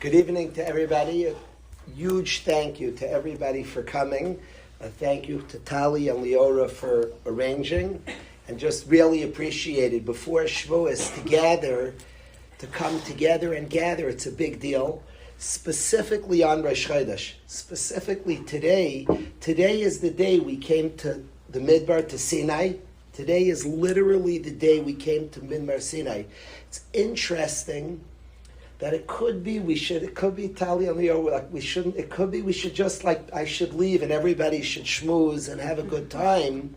Good evening to everybody. A huge thank you to everybody for coming. A thank you to Tali and Leora for arranging, and just really appreciated before Shavuos to come together and gather. It's a big deal. Specifically on Rosh Chodesh. Specifically today is the day we came to the Midbar, to Sinai. Today is literally the day we came to Midbar Sinai. It's interesting that it could be Tali and Leo, like we shouldn't, it could be we should just, like, I should leave and everybody should schmooze and have a good time.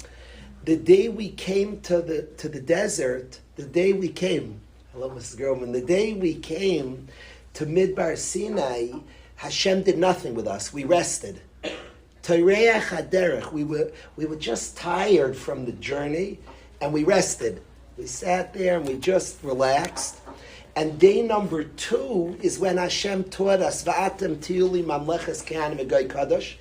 The day we came to the desert, hello Mrs. Groman, the day we came to Midbar Sinai, Hashem did nothing with us. We rested. Toreach haderech. We were just tired from the journey, and we rested. We sat there and we just relaxed. And day number 2 is when Hashem taught us, Va'atem tiyuli mamleches kehanim v'goy kadosh.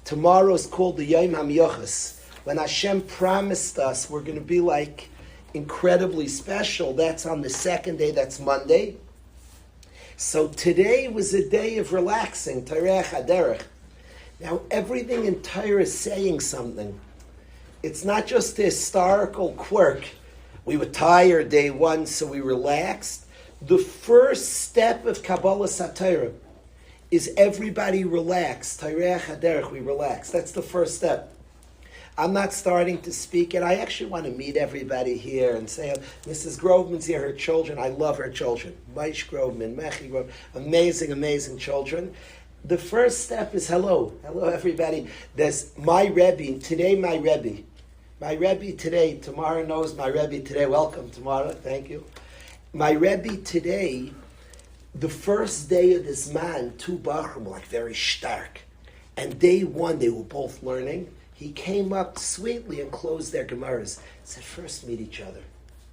Tomorrow is called the Yom HaMyochas. When Hashem promised us we're going to be like incredibly special. That's on the second day, that's Monday. So today was a day of relaxing, Toreach haderech. Now everything in Torah is saying something. It's not just a historical quirk. We were tired day 1, so we relaxed. The first step of Kabbalah Satira is everybody relax. Toreach haderech, we relax. That's the first step. I'm not starting to speak, and I actually want to meet everybody here and say, Mrs. Groveman's here, her children, I love her children. Maish Groveman, Mechi Groveman, amazing, amazing children. The first step is hello. Hello, everybody. There's my Rebbe, today my Rebbe. My Rebbe today, tomorrow knows my Rebbe today. Welcome, tomorrow, thank you. My Rebbe today, the first day of this man, 2 Bachrim were like very stark. And day 1, they were both learning. He came up sweetly and closed their Gemaras. Said, first meet each other.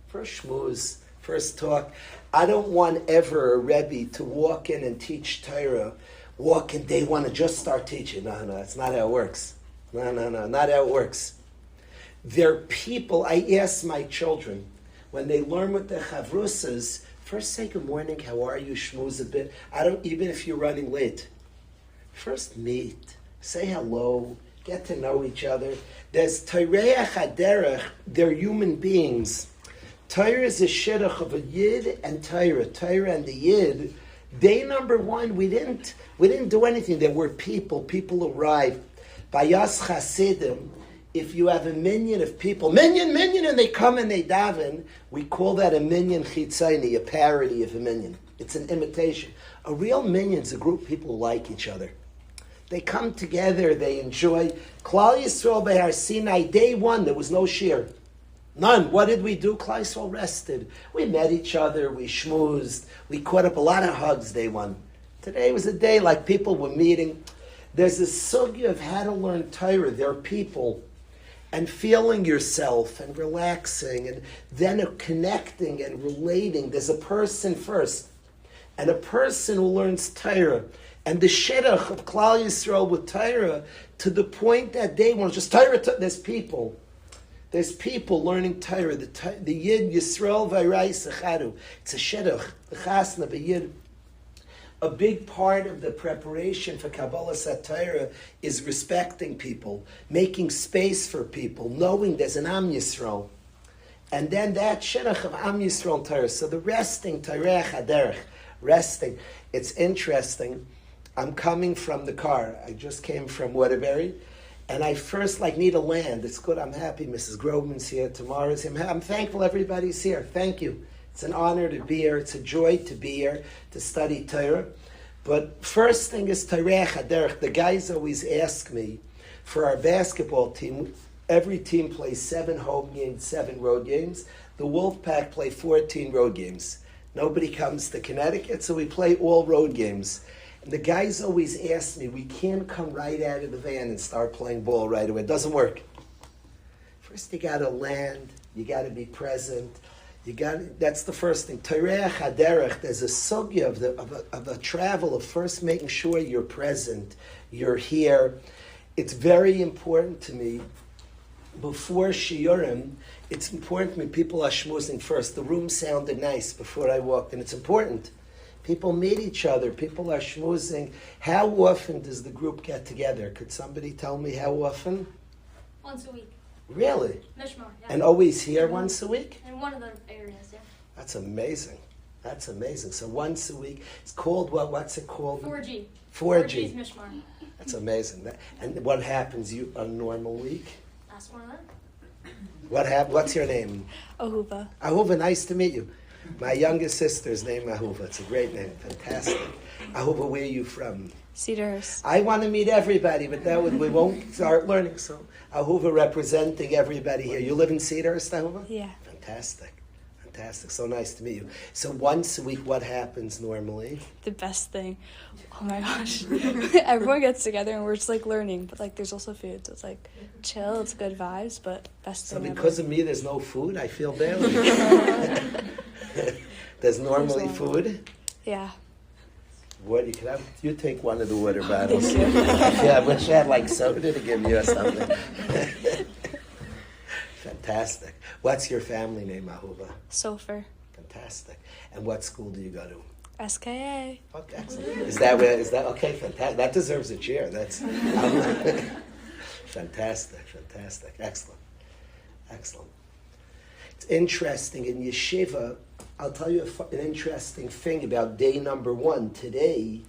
First schmooze, first talk. I don't want ever a Rebbe to walk in and teach Torah, walk in day 1 and just start teaching. No, that's not how it works. No, not how it works. They're people, I ask my children, when they learn with the chavrusas, first say good morning, how are you, schmooze a bit. Even if you're running late. First meet, say hello, get to know each other. There's Toreach haderech, they're human beings. Torah is a shidduch of a Yid and Torah. Torah and the Yid. Day number 1, we didn't do anything. There were people arrived. Bayas Chasidim, if you have a minyan of people, minyan, and they come and they daven, we call that a minyan chitzayni, a parody of a minyan. It's an imitation. A real minyan is a group of people who like each other. They come together, they enjoy. Klal Yisrael Behar Sinai, day 1, there was no shiur. None. What did we do? Klal Yisrael rested. We met each other, we schmoozed, we caught up a lot of hugs day 1. Today was a day like people were meeting. There's a sugya of how to learn Torah. There are people, and feeling yourself and relaxing and then connecting and relating. There's a person first, and a person who learns Torah. And the shidduch of Klal Yisrael with Torah, to the point that they want just Torah. There's people learning Torah. The Yid Yisrael v'Arai Sechadu. It's a shidduch. The chasna b'Yid. A big part of the preparation for Kabbalah Satira is respecting people, making space for people, knowing there's an Am Yisrael. And then that shidduch of Am Yisrael Torah. So the resting, Toreach haderech, resting. It's interesting. I'm coming from the car. I just came from Waterbury. And I first need to land. It's good. I'm happy Mrs. Groveman's here. Tomorrow's here. I'm thankful everybody's here. Thank you. It's an honor to be here. It's a joy to be here to study Torah. But first thing is Toreach haderech. The guys always ask me, for our basketball team, every team plays 7 home games, 7 road games. The Wolfpack play 14 road games. Nobody comes to Connecticut, so we play all road games. And the guys always ask me, we can't come right out of the van and start playing ball right away. It doesn't work. First you got to land, you got to be present. That's the first thing. Toreach haderech. There's a sugya of a travel of first making sure you're present, you're here. It's very important to me. Before shiurim, it's important to me people are schmoozing first. The room sounded nice before I walked, and it's important. People meet each other. People are schmoozing. How often does the group get together? Could somebody tell me how often? Once a week. Really? Mishmar, yeah. And always here once a week? In one of the areas, yeah. That's amazing. That's amazing. So once a week. It's called what? What's it called? 4G. 4G. 4G is Mishmar. That's amazing. And what happens on a normal week? Ask one of them. What's your name? Ahuva. Ahuva, nice to meet you. My youngest sister's name Ahuva. It's a great name. Fantastic. Ahuva, where are you from? Cedarhurst. I want to meet everybody, but we won't start learning. So Ahuva representing everybody here. You live in Cedarhurst, Ahuva? Yeah. Fantastic. Fantastic. So nice to meet you. So once a week, what happens normally? The best thing. Oh my gosh. Everyone gets together and we're just like learning, but like there's also food. So it's like chill, it's good vibes, but best So thing because ever. of me, there's no food? I feel badly. There's normally food? Yeah. What you can have? You take one of the water bottles. Thank you. Yeah, I wish I had like soda to give you or something. Fantastic. What's your family name, Ahuva? Sofer. Fantastic. And what school do you go to? SKA. Okay, excellent. Is that okay? Fantastic. That deserves a cheer. That's fantastic. Fantastic. Excellent. Excellent. It's interesting in yeshiva. I'll tell you an interesting thing about day number 1 today.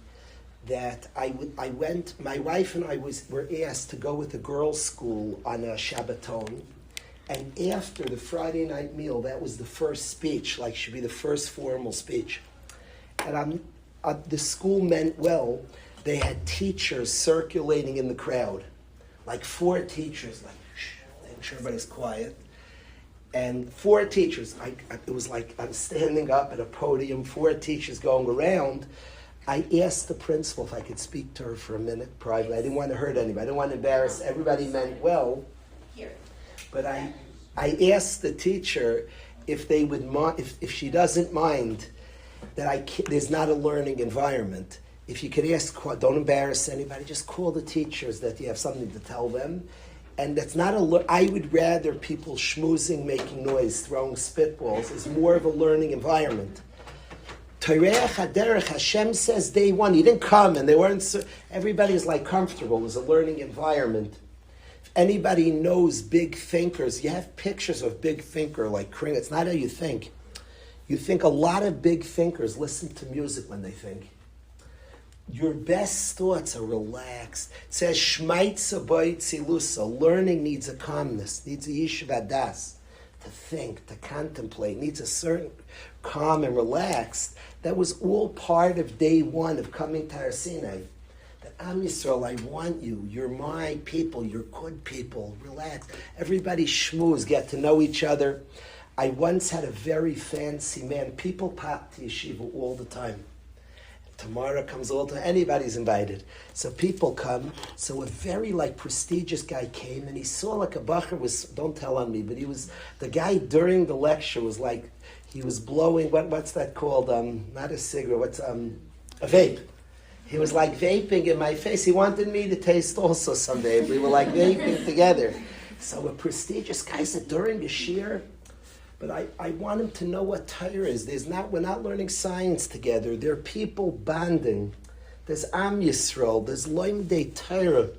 That I went. My wife and I were asked to go with the girls' school on a Shabbaton. And after the Friday night meal, that was the first speech, like should be the first formal speech. And the school meant well. They had teachers circulating in the crowd, like 4 teachers, like shh, making sure everybody's quiet. And 4 teachers. It was like I'm standing up at a podium, 4 teachers going around. I asked the principal if I could speak to her for a minute privately. I didn't want to hurt anybody. I didn't want to embarrass. Everybody meant well. But I asked the teacher if they would if she doesn't mind that there's not a learning environment. If you could ask, don't embarrass anybody. Just call the teachers that you have something to tell them. And that's not I would rather people schmoozing, making noise, throwing spitballs is more of a learning environment. Toreach Haderech, Hashem says day 1, he didn't come and they weren't. Everybody's like comfortable. It was a learning environment. Anybody knows big thinkers, you have pictures of big thinker like Kring. It's not how you think. You think a lot of big thinkers listen to music when they think. Your best thoughts are relaxed. It says, Shmaitza B'Tzilusa. Learning needs a calmness, needs a yeshiva das. To think, to contemplate, needs a certain calm and relaxed. That was all part of day 1 of coming to Har Sinai. Am Yisrael, I want you. You're my people. You're good people. Relax. Everybody schmooze. Get to know each other. I once had a very fancy man. People pop to yeshiva all the time. Tomorrow comes all the time. Anybody's invited. So people come. So a very prestigious guy came and he saw a bacher was, don't tell on me, but the guy during the lecture was he was blowing, what's that called? Not a cigarette, a vape. He was vaping in my face. He wanted me to taste also someday. We were vaping together. So a prestigious guy said during the Shiur, but I want him to know what Torah is. We're not learning science together. There are people bonding. There's Am Yisrael. There's Loimdei Torah.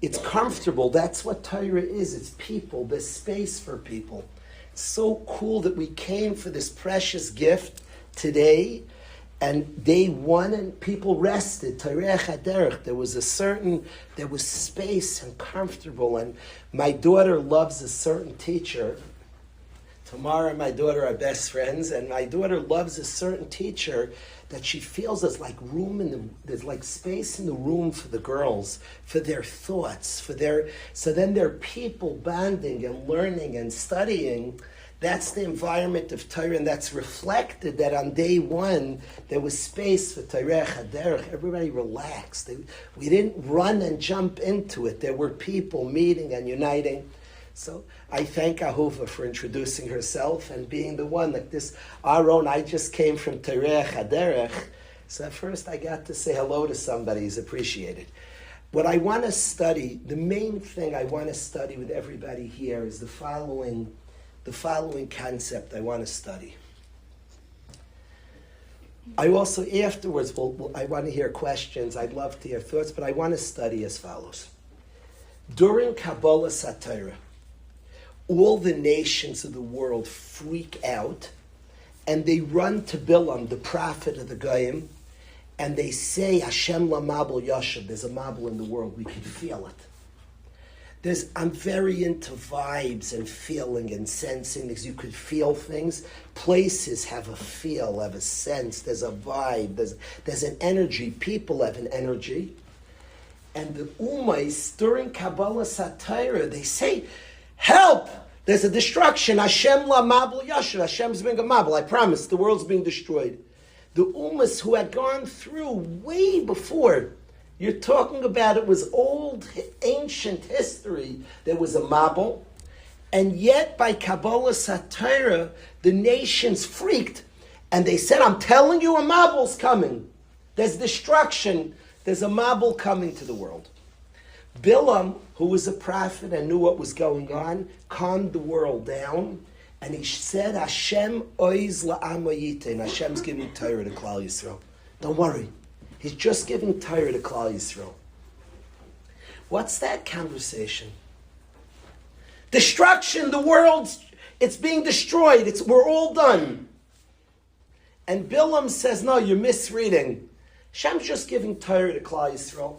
It's comfortable. That's what Torah is. It's people. There's space for people. It's so cool that we came for this precious gift today. And day 1, and people rested. Toreach Haderech. There was space and comfortable. And my daughter loves a certain teacher. Tamara and my daughter are best friends, and my daughter loves a certain teacher that she feels there's there's space in the room for the girls, for their thoughts, so then there are people bonding and learning and studying. That's the environment of Torah, and that's reflected that on day 1, there was space for Toreach Haderech. Everybody relaxed. We didn't run and jump into it. There were people meeting and uniting. So I thank Ahuva for introducing herself and being the one like this. I just came from Toreach Haderech, so at first I got to say hello to somebody. It's appreciated. What I want to study, the main thing I want to study with everybody here is the following concept I want to study. I also, afterwards, I want to hear questions. I'd love to hear thoughts, but I want to study as follows. During Kabbalah Satira, all the nations of the world freak out, and they run to Bilam, the prophet of the Goyim, and they say, Hashem la mabel yashav, there's a mabel in the world, we can feel it. I'm very into vibes and feeling and sensing, because you could feel things. Places have a feel, have a sense, there's a vibe, there's an energy, people have an energy. And the Ummais, during Kabbalah Satira, they say, help! There's a destruction. Hashem la mabel yashav. Hashem's being a mabel. I promise, the world's being destroyed. The Ummas who had gone through way before, you're talking about it was old, ancient history, there was a mabel, and yet by Kabbalah Satira, the nations freaked, and they said, I'm telling you, a mabel's coming. There's destruction. There's a mabel coming to the world. Bilam, who was a prophet and knew what was going on, calmed the world down, and he said, Hashem oiz la'am yitin. Hashem's giving Torah to Klal Yisrael. Don't worry. He's just giving Torah to Klal Yisrael. What's that conversation? Destruction, the world's, it's being destroyed. We're all done. And Bilam says, no, you're misreading. Hashem's just giving Torah to Klal Yisrael.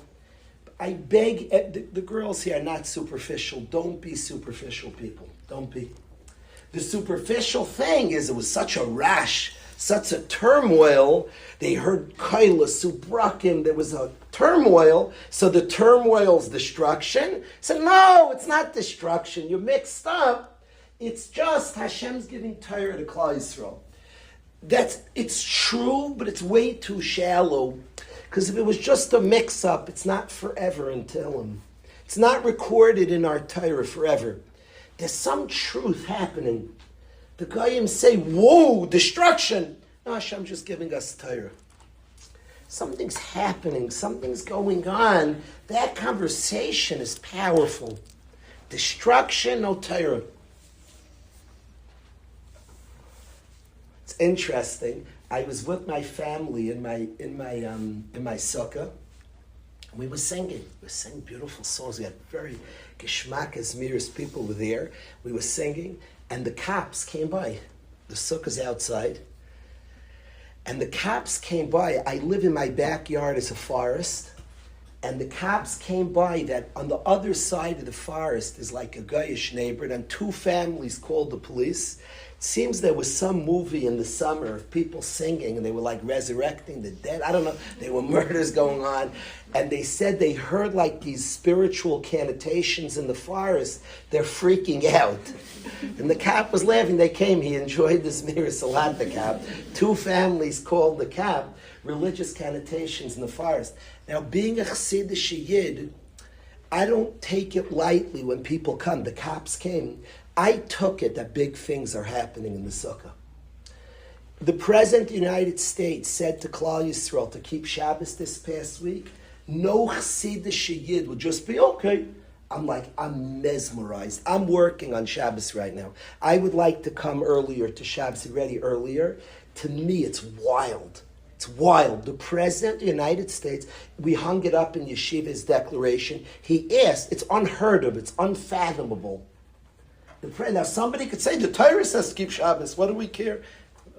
I beg, the girls here are not superficial. Don't be superficial, people. Don't be. The superficial thing is it was such a rash, such a turmoil. They heard Kaila, Subrakim, there was a turmoil. So the turmoil's destruction. So no, it's not destruction. You're mixed up. It's just Hashem's giving Torah to Klal Yisrael. It's true, but it's way too shallow. Because if it was just a mix-up, it's not forever in Tehillim. It's not recorded in our Torah forever. There's some truth happening. The Goyim say, whoa, destruction. No, Hashem's just giving us Torah. Something's happening. Something's going on. That conversation is powerful. Destruction, no Torah. It's interesting. I was with my family in my sukkah. We were singing. We were singing beautiful songs. We had very geschmackes, mirrors. People were there. We were singing, and the cops came by. The sukkah's outside, and the cops came by. I live in my backyard as a forest, and the cops came by. That on the other side of the forest is like a Goyish neighborhood, and two families called the police. Seems there was some movie in the summer of people singing, and they were like resurrecting the dead. I don't know. There were murders going on. And they said they heard like these spiritual connotations in the forest. They're freaking out. And the cop was laughing. They came. He enjoyed this miras a lot, the cop. Two families called the cop religious connotations in the forest. Now, being a Chassidish Yid, I don't take it lightly when people come. The cops came. I took it that big things are happening in the sukkah. The President of the United States said to Klal Yisrael to keep Shabbos this past week. No Chassidish Yid would just be, okay. I'm mesmerized. I'm working on Shabbos right now. I would like to come earlier to Shabbos, ready earlier. To me, it's wild. It's wild. The President of the United States, we hung it up in Yeshiva's declaration. He asked, it's unheard of, it's unfathomable. Now, somebody could say, the Torah says to keep Shabbos. What do we care?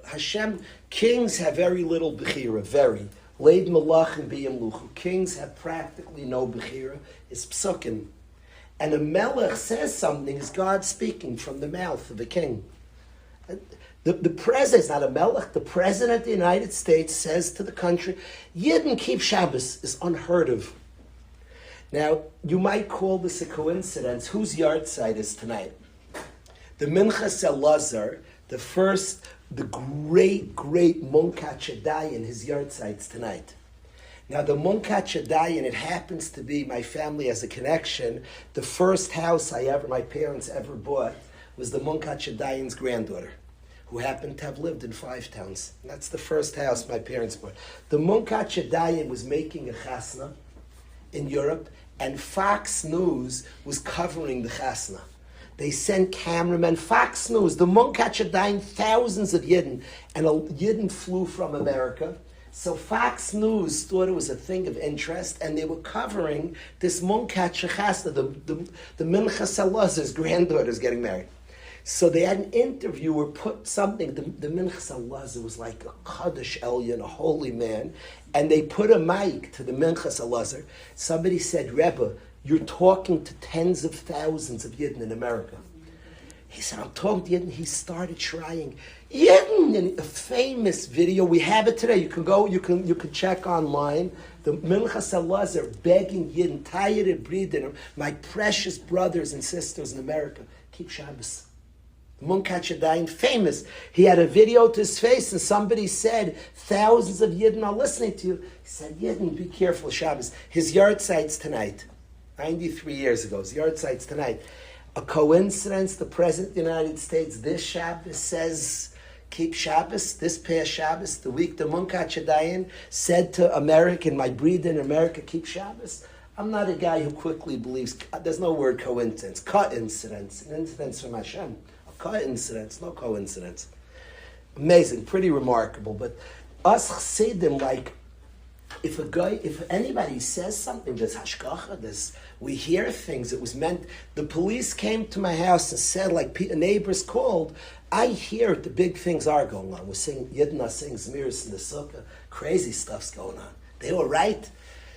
Hashem, kings have very little bechira, very. Leid malachim b'yim luchu. Kings have practically no bechira. It's psukim. And a melech says something, is God speaking from the mouth of a king. The president is not a melech. The president of the United States says to the country, Yidden keep Shabbos is unheard of. Now, you might call this a coincidence. Whose yard site is tonight? The Minchas Elazar, the great Munkat Shadayan, his yard site's tonight. Now the Munkat Shadayan, it happens to be, my family has a connection, the first house my parents ever bought was the Munkat Shadayan's granddaughter, who happened to have lived in 5 towns. And that's the first house my parents bought. The Munkat Shadayan was making a chasna in Europe, and Fox News was covering the chasna. They sent cameramen, Fox News, the Munkach dying thousands of Yidden, and a Yidden flew from America. So Fox News thought it was a thing of interest, and they were covering this Munkach Chasna, the Minchas Elazar's granddaughter's getting married. So they had an interviewer put something, the Minchas Elazar was like a Kaddish Elyon, a holy man, and they put a mic to the Minchas Elazar. Somebody said, Rebbe, you're talking to tens of thousands of Yidden in America. He said, I'm talking to Yidden. He started trying Yidden in a famous video. We have it today. You can go, you can check online. The Minchas Elazar begging Yidden, Tayir Bridin, my precious brothers and sisters in America, keep Shabbos. Munkach Adayin, famous. He had a video to his face, and somebody said, thousands of Yidden are listening to you. He said, Yidden, be careful, Shabbos. His yard site's tonight. 93 years ago. His yard site's tonight. A coincidence, the President of the United States this Shabbos says, keep Shabbos, this past Shabbos, the week the Munkach Adayin said to American, my breed in America, keep Shabbos. I'm not a guy who quickly believes, there's no word coincidence, coincidence, an incidence from Hashem. Coincidence, no coincidence. Amazing, pretty remarkable. But us Chassidim, like, if anybody says something, there's hashgacha, we hear things. It was meant. The police came to my house and said, like neighbors called, I hear the big things are going on. We're singing Yidden are singing Zmiris in the Sukkah. Crazy stuff's going on. They were right.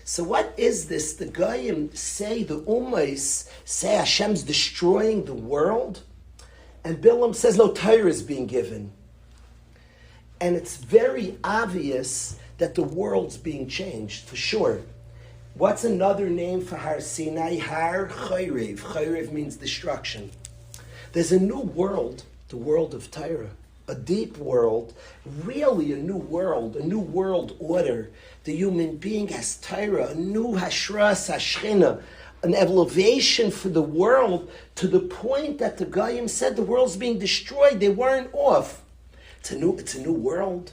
So what is this? The Goyim say, the Ummais say Hashem's destroying the world. And Bilam says, no, Torah is being given. And it's very obvious that the world's being changed, for sure. What's another name for Har Sinai? Har Chayrev. Chayrev means destruction. There's a new world, the world of Torah. A deep world, really a new world order. The human being has Torah, a new Hashras Hashchina, an elevation for the world to the point that the Goyim said the world's being destroyed. They weren't off. It's a new world.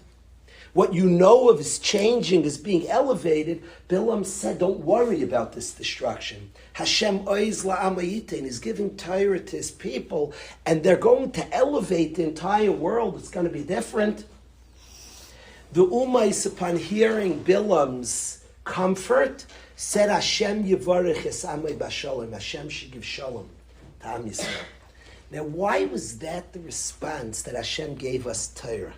What you know of is changing, is being elevated. Bilam said, don't worry about this destruction. Hashem oiz la'amayitin is giving Torah to his people, and they're going to elevate the entire world. It's going to be different. The Ummais, upon hearing Bilam's comfort, said Hashem yivarech es amay b'shalom. Hashem should give shalom to Am Yisrael. Now, why was that the response that Hashem gave us Torah?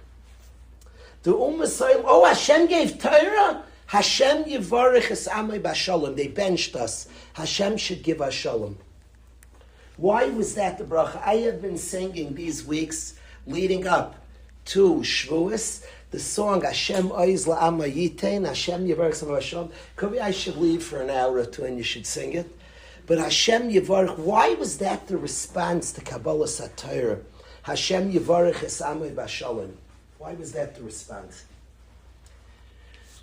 The Ummah say, oh, Hashem gave Torah? Hashem yivarech es amay b'shalom. They benched us. Hashem should give us shalom. Why was that the bracha? I have been singing these weeks leading up to Shavuos, the song Hashem Oiz La'ama Yitein, Hashem Yivarech Sama Hashem. Could be I should leave for an hour or two and you should sing it. But Hashem Yivarech, why was that the response to Kabbalah Satira? Hashem Yivarech Esamay Bashalom. Why was that the response?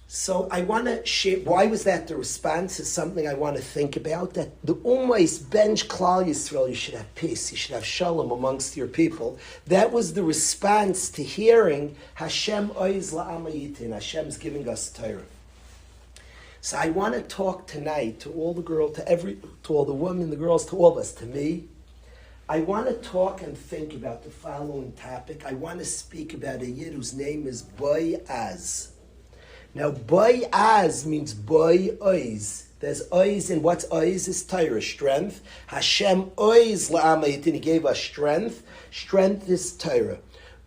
So I want to share, why was that the response is something I want to think about. That the Ummais bench Klal Yisrael, you should have peace, you should have shalom amongst your people. That was the response to hearing Hashem Oiz La'ama Yitin, Hashem's giving us Torah. So I want to talk tonight to all the girls, to all the women, the girls, to all of us, to me. I want to talk and think about the following topic. I want to speak about a Yid whose name is Boaz. Now, Boaz means Boy Oiz. There's Oiz, and what's Oiz is Torah, strength. Hashem Oiz La'ama Yitin, he gave us strength. Strength is Torah.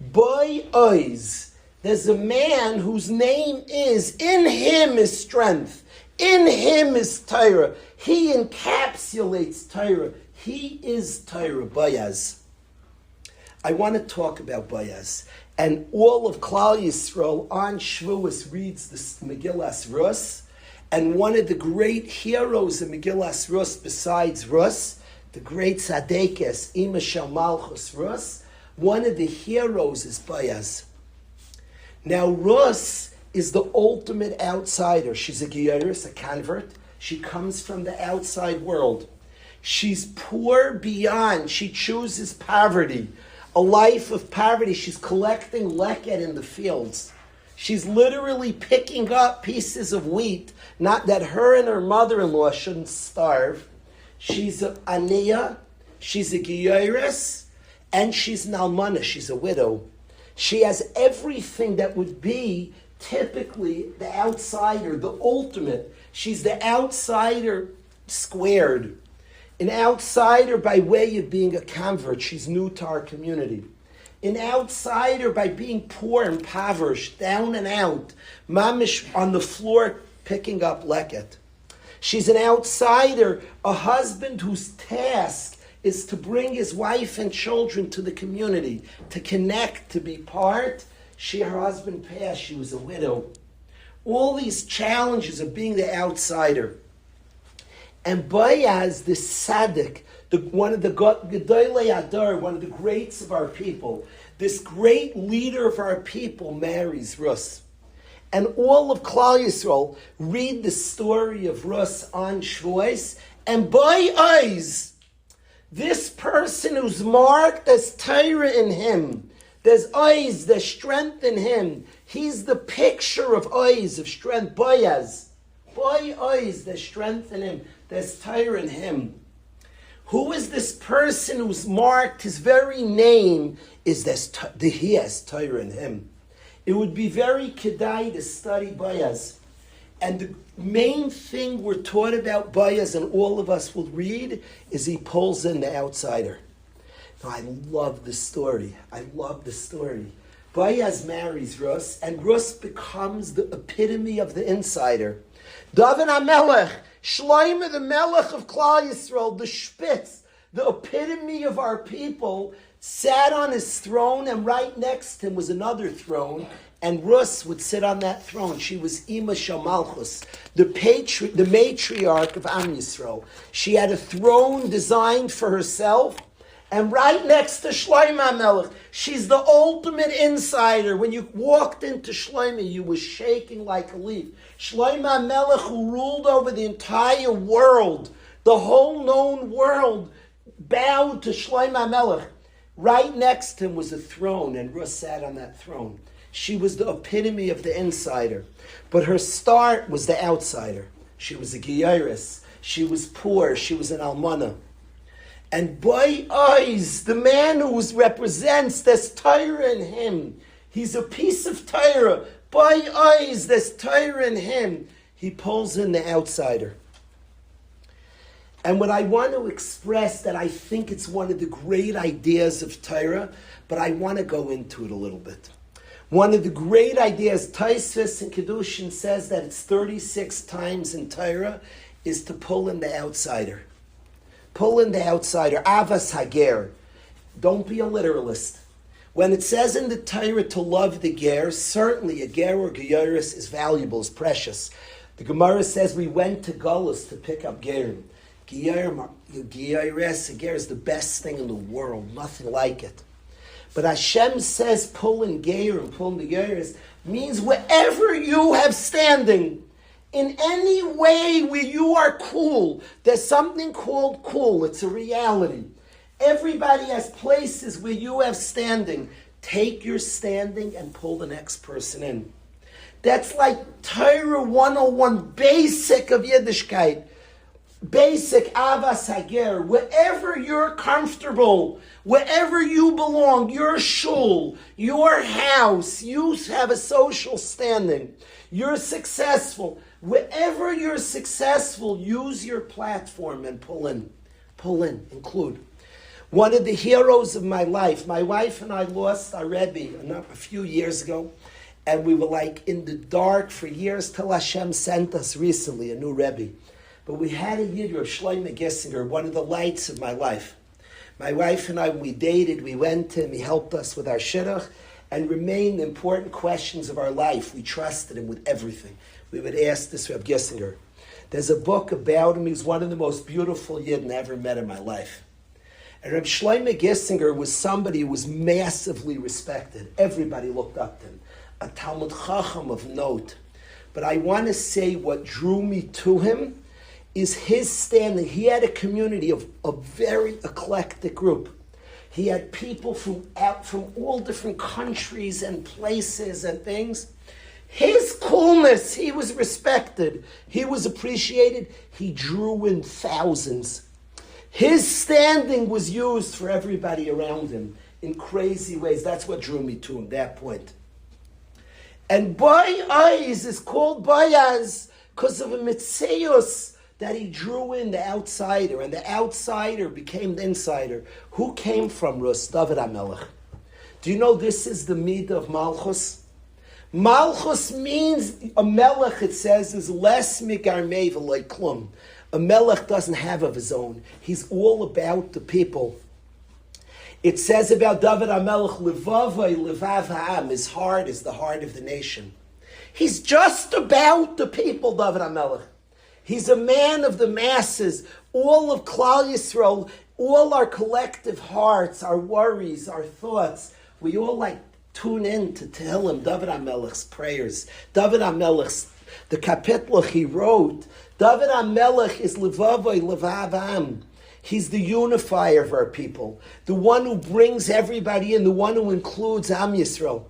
Boy Oiz. There's a man whose name is, in him is strength. In him is Torah. He encapsulates Torah. He is Torah, Boaz. I want to talk about Boaz. And all of Klal Yisrael on Shavuos reads the Megillas Rus. And one of the great heroes of Megillas Rus, besides Rus, the great Tzadekes, Ima Shel Malchus Rus, one of the heroes is Boaz. Now, Rus is the ultimate outsider. She's a Geiris, a convert. She comes from the outside world. She's poor beyond. She chooses poverty. A life of poverty. She's collecting leket in the fields. She's literally picking up pieces of wheat, not that her and her mother-in-law shouldn't starve. She's an aniyah. she's a Giyaris, and she's an Almana, she's a widow. She has everything that would be typically the outsider, the ultimate. She's the outsider squared. An outsider by way of being a convert. She's new to our community. An outsider by being poor, impoverished, down and out, mamish on the floor picking up leket. She's an outsider, a husband whose task is to bring his wife and children to the community, to connect, to be part. Her husband passed, she was a widow. All these challenges of being the outsider. And Boaz, the tzaddik, one of the Gedolei Adar, one of the greats of our people, this great leader of our people marries Rus. And all of Klal Yisrael read the story of Rus on Shavuos, and Boaz, this person who's marked as Torah in him, there's eyes, there's strength in him. He's the picture of eyes, of strength. Boaz, eyes, there's strength in him. There's Torah in him. Who is this person who's marked, his very name is he has Torah in him? It would be very kedai to study Boaz. And the main thing we're taught about Boaz, and all of us will read, is he pulls in the outsider. Now, I love the story. Boaz marries Rus, and Rus becomes the epitome of the insider. David HaMelech, Shlomo the Melech of Klal Yisrael, the Spitz, the epitome of our people, sat on his throne, and right next to him was another throne, and Rus would sit on that throne. She was Ima Shamalchus, the matriarch of Am Yisrael. She had a throne designed for herself, and right next to Shlomo HaMelech, she's the ultimate insider. When you walked into Shlomo, you were shaking like a leaf. Shlomo HaMelech, who ruled over the entire world, the whole known world, bowed to Shlomo HaMelech. Right next to him was a throne, and Rus sat on that throne. She was the epitome of the insider. But her start was the outsider. She was a Giyaris. She was poor. She was an Almana. And Boaz, the man who represents, there's Torah in him. He's a piece of Torah. Boaz, there's Torah in him. He pulls in the outsider. And what I want to express, that I think it's one of the great ideas of Torah, but I want to go into it a little bit. One of the great ideas, Tosfos in Kedushin says that it's 36 times in Torah, is to pull in the outsider. Pull in the outsider. Avas Hager. Don't be a literalist. When it says in the Torah to love the ger, certainly a ger or geyeris is valuable, is precious. The Gemara says we went to Gullus to pick up gerim. Geyeris, a ger is the best thing in the world. Nothing like it. But Hashem says pull in ger and pull in the geyeris means wherever you have standing, in any way where you are cool, there's something called cool. It's a reality. Everybody has places where you have standing. Take your standing and pull the next person in. That's like Torah 101, basic of Yiddishkeit. Basic Avas Hager. Wherever you're comfortable, wherever you belong, your shul, your house, you have a social standing. You're successful. Wherever you're successful, use your platform and pull in, include. One of the heroes of my life, my wife and I lost our Rebbe a few years ago, and we were like in the dark for years till Hashem sent us recently a new Rebbe. But we had a Yid, Rav Shlomo Gissinger, one of the lights of my life. My wife and I, when we dated, we went to him, he helped us with our shidduch, and remained important questions of our life. We trusted him with everything. We would ask this Rav Gissinger. There's a book about him. He's one of the most beautiful Yidden I ever met in my life. And Rav Shlomo Gissinger was somebody who was massively respected. Everybody looked up to him. A Talmud Chacham of note. But I want to say what drew me to him is his standing. He had a community of a very eclectic group. He had people from all different countries and places and things. His coolness, he was respected. He was appreciated. He drew in thousands. His standing was used for everybody around him in crazy ways. That's what drew me to him, that point. And Boaz is called Boaz because of a mitzius that he drew in the outsider, and the outsider became the insider. Who came from Rus? David HaMelech. Do you know this is the midah of Malchus? Malchus means a melech, it says, is less migarmei v'loi klum. A melech doesn't have of his own. He's all about the people. It says about David HaMelech, Levavai levav ha'am, his heart is the heart of the nation. He's just about the people, David HaMelech. He's a man of the masses. All of Klal Yisrael, all our collective hearts, our worries, our thoughts, we all like tune in to Tehillim, David HaMelech's prayers. David HaMelech's, the kapitel he wrote. David HaMelech is Levavai levav ha'am. He's the unifier of our people, the one who brings everybody in, the one who includes Am Yisrael.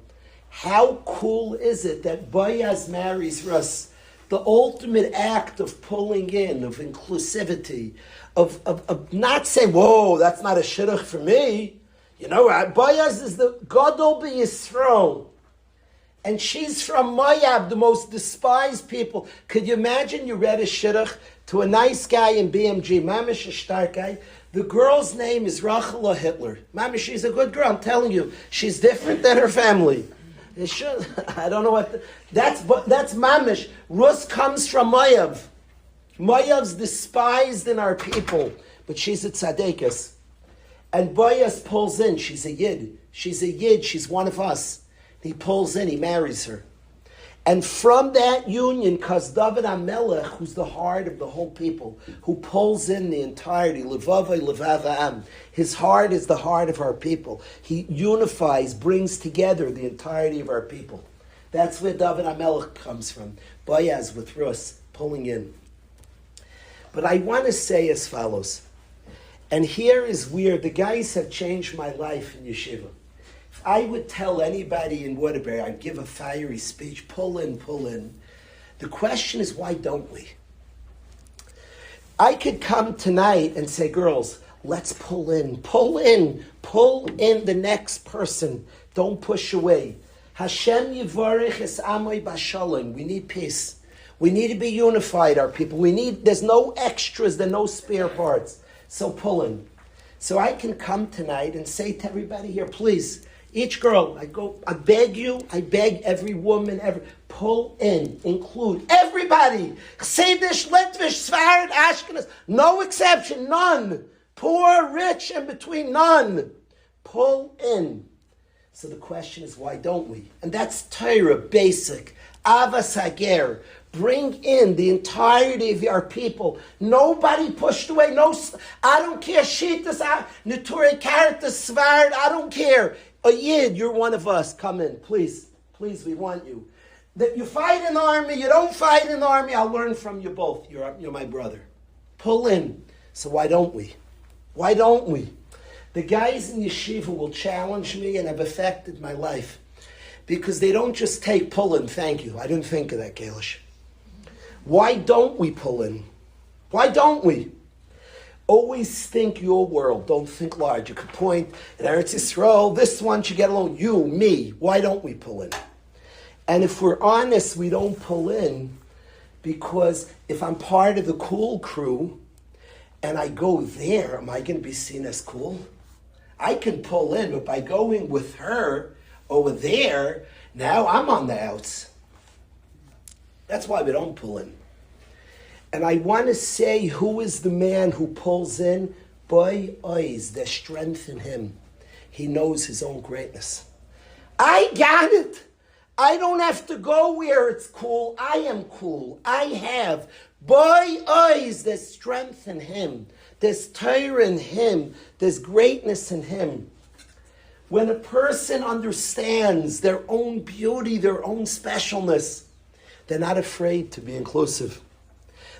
How cool is it that Boaz marries Rus? The ultimate act of pulling in, of inclusivity, of not saying, whoa, that's not a shidduch for me. You know, Boaz is the Gadol b'Yisrael. And she's from Moab, the most despised people. Could you imagine you read a shidduch to a nice guy in BMG, Mamish, a stark guy? The girl's name is Rachel Hitler. Mamish, she's a good girl, I'm telling you. She's different than her family. I don't know what... That's Mamish. Rus comes from Moab. Moab's despised in our people, but she's a tzaddikus. And Boaz pulls in. She's a Yid. She's one of us. He pulls in, he marries her. And from that union, because David HaMelech, who's the heart of the whole people, who pulls in the entirety, Levavai levav ha'am, his heart is the heart of our people. He unifies, brings together the entirety of our people. That's where David HaMelech comes from. Boaz with Rus, pulling in. But I want to say as follows, and here is where the guys have changed my life in yeshiva. I would tell anybody in Waterbury, I'd give a fiery speech, pull in, pull in. The question is, why don't we? I could come tonight and say, girls, let's pull in the next person. Don't push away. Hashem yivarech es amoy bashalom. We need peace. We need to be unified, our people. There's no extras, there's no spare parts. So pull in. So I can come tonight and say to everybody here, please, each girl, I beg every woman, pull in, include everybody. Chassidish, Litvish, Sfarad, Ashkenaz, no exception, none. Poor, rich, and between, none. Pull in. So the question is, why don't we? And that's Torah, basic. Avas Hager. Bring in the entirety of our people. Nobody pushed away. I don't care. Shitas, Neturei, Caritas, Sfarad, I don't care. A Yid, you're one of us. Come in, please. Please, we want you. That you fight in the army, you don't fight in the army, I'll learn from you both. You're my brother. Pull in. So why don't we? Why don't we? The guys in yeshiva will challenge me and have affected my life. Because they don't just take pull in, thank you. I didn't think of that, Kalish. Why don't we pull in? Why don't we? Always think your world. Don't think large. You could point at Eretz Yisrael. This one should get along. You, me. Why don't we pull in? And if we're honest, we don't pull in because if I'm part of the cool crew and I go there, am I going to be seen as cool? I can pull in, but by going with her over there, now I'm on the outs. That's why we don't pull in. And I want to say, who is the man who pulls in? Boy, eyes, there's strength in him. He knows his own greatness. I got it. I don't have to go where it's cool. I am cool. I have. Boy, eyes, there's strength in him. There's Torah in him. There's greatness in him. When a person understands their own beauty, their own specialness, they're not afraid to be inclusive.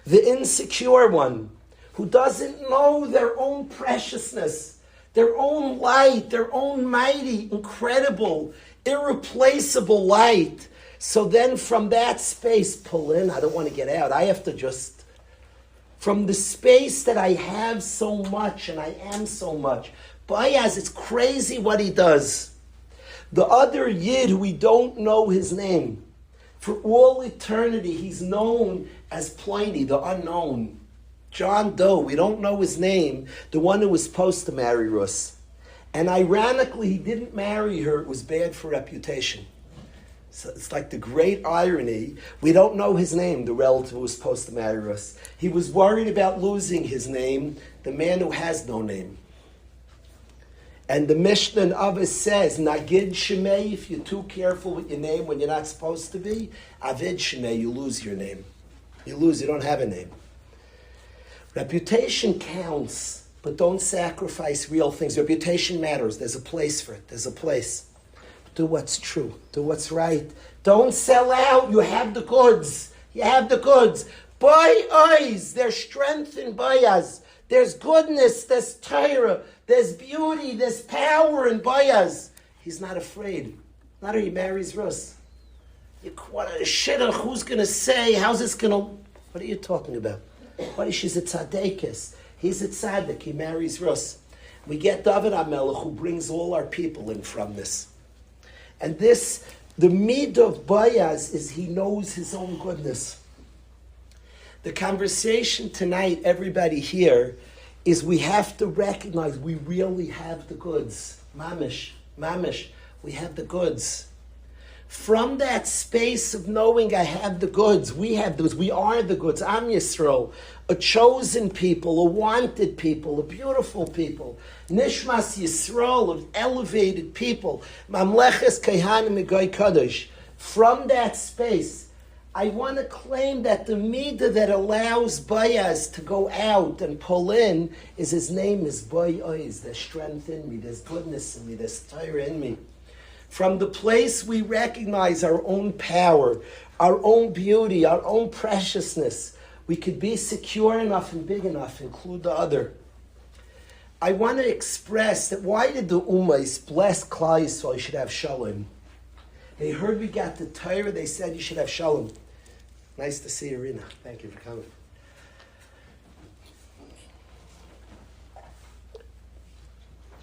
The insecure one, who doesn't know their own preciousness, their own light, their own mighty, incredible, irreplaceable light. So then from that space, pull in. I don't want to get out. I have to just From the space that I have so much and I am so much. Boaz, it's crazy what he does. The other Yid who we don't know his name, for all eternity he's known as Pliny, the unknown. John Doe, we don't know his name, the one who was supposed to marry Rus. And ironically, he didn't marry her, it was bad for reputation. So it's like the great irony. We don't know his name, the relative who was supposed to marry us. He was worried about losing his name, the man who has no name. And the Mishnah in Avos says, Nagid Shemei, if you're too careful with your name when you're not supposed to be, Avid Shemei, you lose your name. You don't have a name. Reputation counts, but don't sacrifice real things. Reputation matters. There's a place for it. There's a place. Do what's true. Do what's right. Don't sell out. You have the goods. You have the goods. Buy eyes. There's strength in Boaz. There's goodness. There's Torah. There's beauty. There's power in Boaz. He's not afraid. Not he marries Rus. What a shidduch. Who's going to say? How's this going to... What are you talking about? What is she's a tzaddikis? He's a tzaddik. He marries Rus. We get David HaMelech who brings all our people in from this. And this, the mid of Boaz is he knows his own goodness. The conversation tonight, everybody here, is we have to recognize we really have the goods. Mamish, we have the goods. From that space of knowing I have the goods, we have the goods, we are the goods. Am Yisrael, a chosen people, a wanted people, a beautiful people. Nishmas Yisrael, of elevated people. Mamleches Kehanim Goy Kadosh. From that space, I want to claim that the midah that allows Boaz to go out and pull in is his name is Boaz. There's strength in me, there's goodness in me, there's Torah in me. From the place we recognize our own power, our own beauty, our own preciousness, we could be secure enough and big enough to include the other. I want to express that why did the Ummah bless Klal Yisrael you should have Shalom? They heard we got the Torah, they said you should have Shalom. Nice to see you, Rina. Thank you for coming.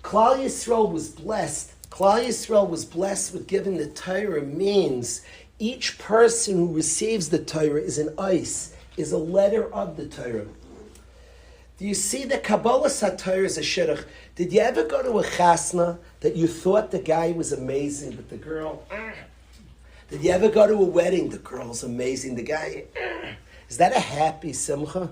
Klal Yisrael was blessed. Klal Yisrael was blessed with giving the Torah means each person who receives the Torah is an ice, is a letter of the Torah. Do you see the Kabbalah Torah is a shidduch? Did you ever go to a chasna that you thought the guy was amazing, but the girl, Did you ever go to a wedding? The girl's amazing, the guy, Is that a happy simcha?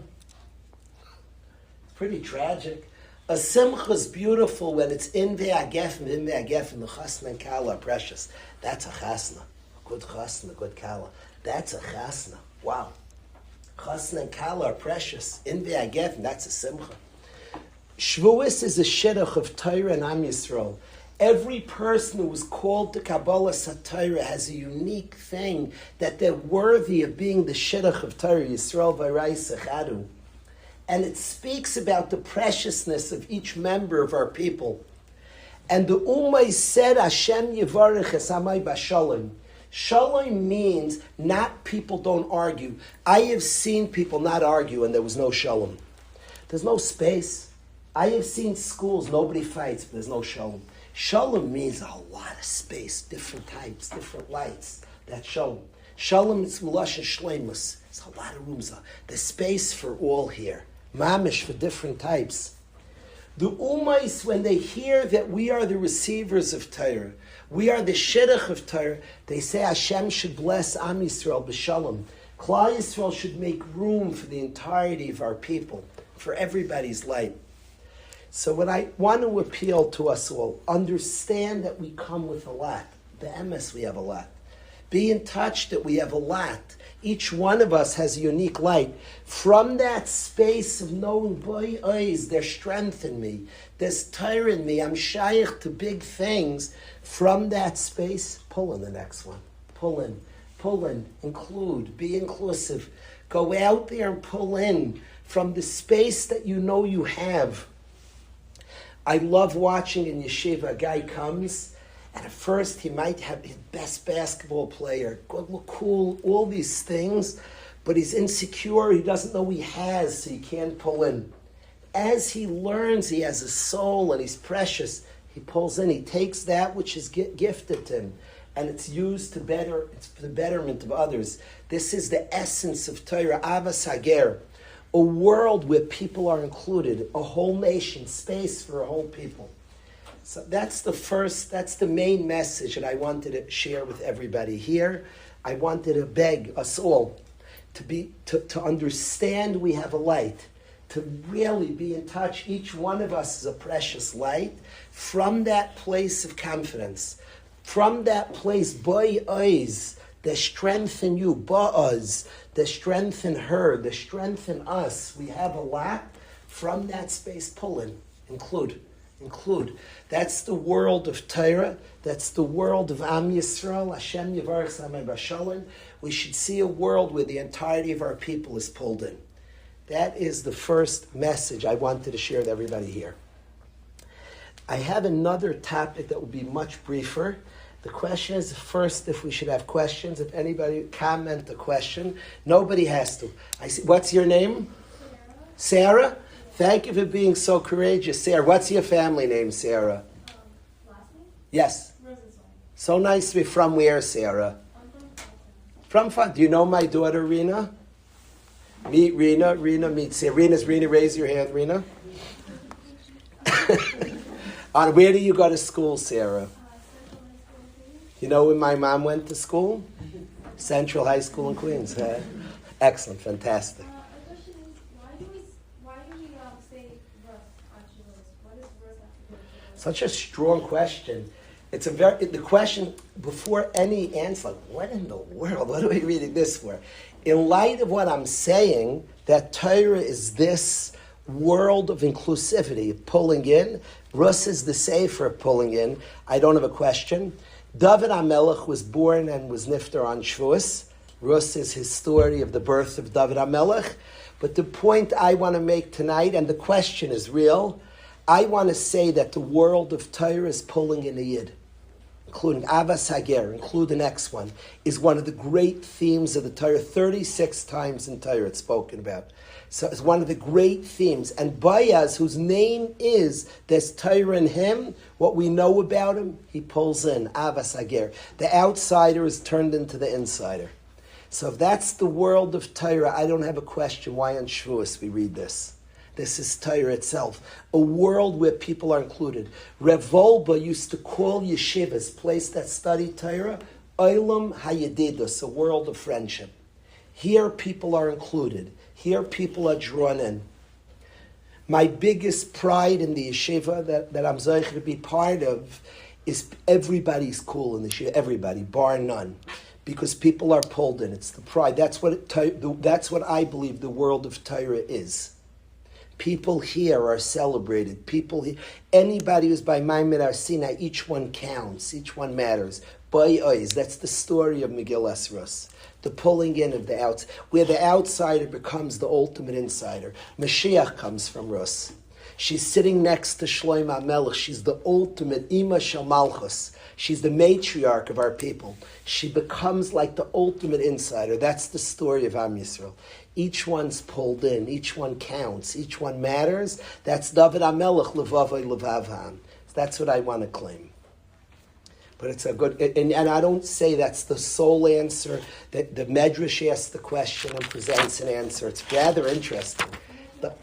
Pretty tragic. A simcha is beautiful when it's in ve'agef, the chasna and kala are precious. That's a chasna. A good chasna, a good kala. That's a chasna. Wow. Chasna and kala are precious. In ve'agef, that's a simcha. Shavuos is a shidduch of Torah and Am Yisrael. Every person who was called to Kabbalah Torah has a unique thing that they're worthy of being the shidduch of Torah, Yisrael v'Arai Sechadu. And it speaks about the preciousness of each member of our people. And the Ummah said, Hashem Yevarech es Amai Bashalom. Shalom means not people don't argue. I have seen people not argue and there was no shalom. There's no space. I have seen schools, nobody fights, but there's no shalom. Shalom means a lot of space, different types, different lights. That's shalom. Shalom is Melashon Shleimus. There's a lot of rooms. There's space for all here. Mamish for different types. The Ummahs, when they hear that we are the receivers of Torah, we are the shidduch of Torah, they say Hashem should bless Am Yisrael b'shalom. Klal Yisrael should make room for the entirety of our people, for everybody's light. So what I want to appeal to us all, understand that we come with a lot. The emes, we have a lot. Be in touch that we have a lot. Each one of us has a unique light. From that space of knowing, boy, eyes, there's strength in me. There's Torah in me. I'm shaykh to big things. From that space, pull in the next one. Pull in, include, be inclusive. Go out there and pull in from the space that you know you have. I love watching in yeshiva, a guy comes, and at first he might have his best basketball player, good, look cool, all these things, but he's insecure, he doesn't know he has, so he can't pull in. As he learns he has a soul and he's precious, he pulls in, he takes that which is gifted to him, and it's used to better, it's for the betterment of others. This is the essence of Torah, Avas Hager, a world where people are included, a whole nation, space for a whole people. So that's the main message that I wanted to share with everybody here. I wanted to beg us all to understand we have a light, to really be in touch. Each one of us is a precious light. From that place of confidence, from that place, by eyes, the strength in you, ba'az, the strength in her, the strength in us. We have a lot. From that space, pull in, include. That's the world of Torah. That's the world of Am Yisrael. Hashem Yivarech Samei Bashalom. We should see a world where the entirety of our people is pulled in. That is the first message I wanted to share with everybody here. I have another topic that will be much briefer. The question is first if we should have questions. If anybody comment the question, nobody has to. I see. What's your name? Sarah. Thank you for being so courageous, Sarah. What's your family name, Sarah? Last name? Yes. Rosenzweig. So nice to be from where, Sarah? I'm From Fun. Do you know my daughter, Rena? Meet Rena. Rena meets Sarah. Rena, raise your hand, Rena. Where do you go to school, Sarah? You know where my mom went to school? Central High School in Queens. Excellent, fantastic. The question is, why do we say Rus on Shavuos? What does Rus have to do with Shavuos? Such a strong question. It's the question before any answer. Like, what in the world? What are we reading this for? In light of what I'm saying, that Torah is this world of inclusivity, pulling in. Rus is the sefer of pulling in. I don't have a question. David HaMelech was born and was nifter on Shavuos. Rus is his story of the birth of David HaMelech. But the point I want to make tonight, and the question is real, I want to say that the world of Torah is pulling in a Yid, including Avas Hager, include the next one, is one of the great themes of the Torah. 36 times in Torah it's spoken about. So it's one of the great themes. And Bayaz, whose name is, there's Torah in him, what we know about him, he pulls in, Avas Hager. The outsider is turned into the insider. So if that's the world of Torah, I don't have a question why on Shavuos we read this. This is Torah itself. A world where people are included. Rev Volba used to call yeshivas, place that study Torah, Olam Hayedidus, a world of friendship. Here people are included. Here people are drawn in. My biggest pride in the yeshiva that I'm zeicher to be part of is everybody's cool in the yeshiva, everybody, bar none. Because people are pulled in. It's the pride. That's what I believe the world of Torah is. People here are celebrated. People here, anybody who's by Maimon Arsina, each one counts. Each one matters. By eyes, that's the story of Megillas Rus. The pulling in of the outs, where the outsider becomes the ultimate insider. Mashiach comes from Rus. She's sitting next to Shlomo HaMelech. She's the ultimate Ima Shel Malchus. She's the matriarch of our people. She becomes like the ultimate insider. That's the story of Am Yisrael. Each one's pulled in. Each one counts. Each one matters. That's David HaMelech, Levavai Levavhan. That's what I want to claim. But it's a good, and I don't say that's the sole answer. That the Medrash asks the question and presents an answer. It's rather interesting. But,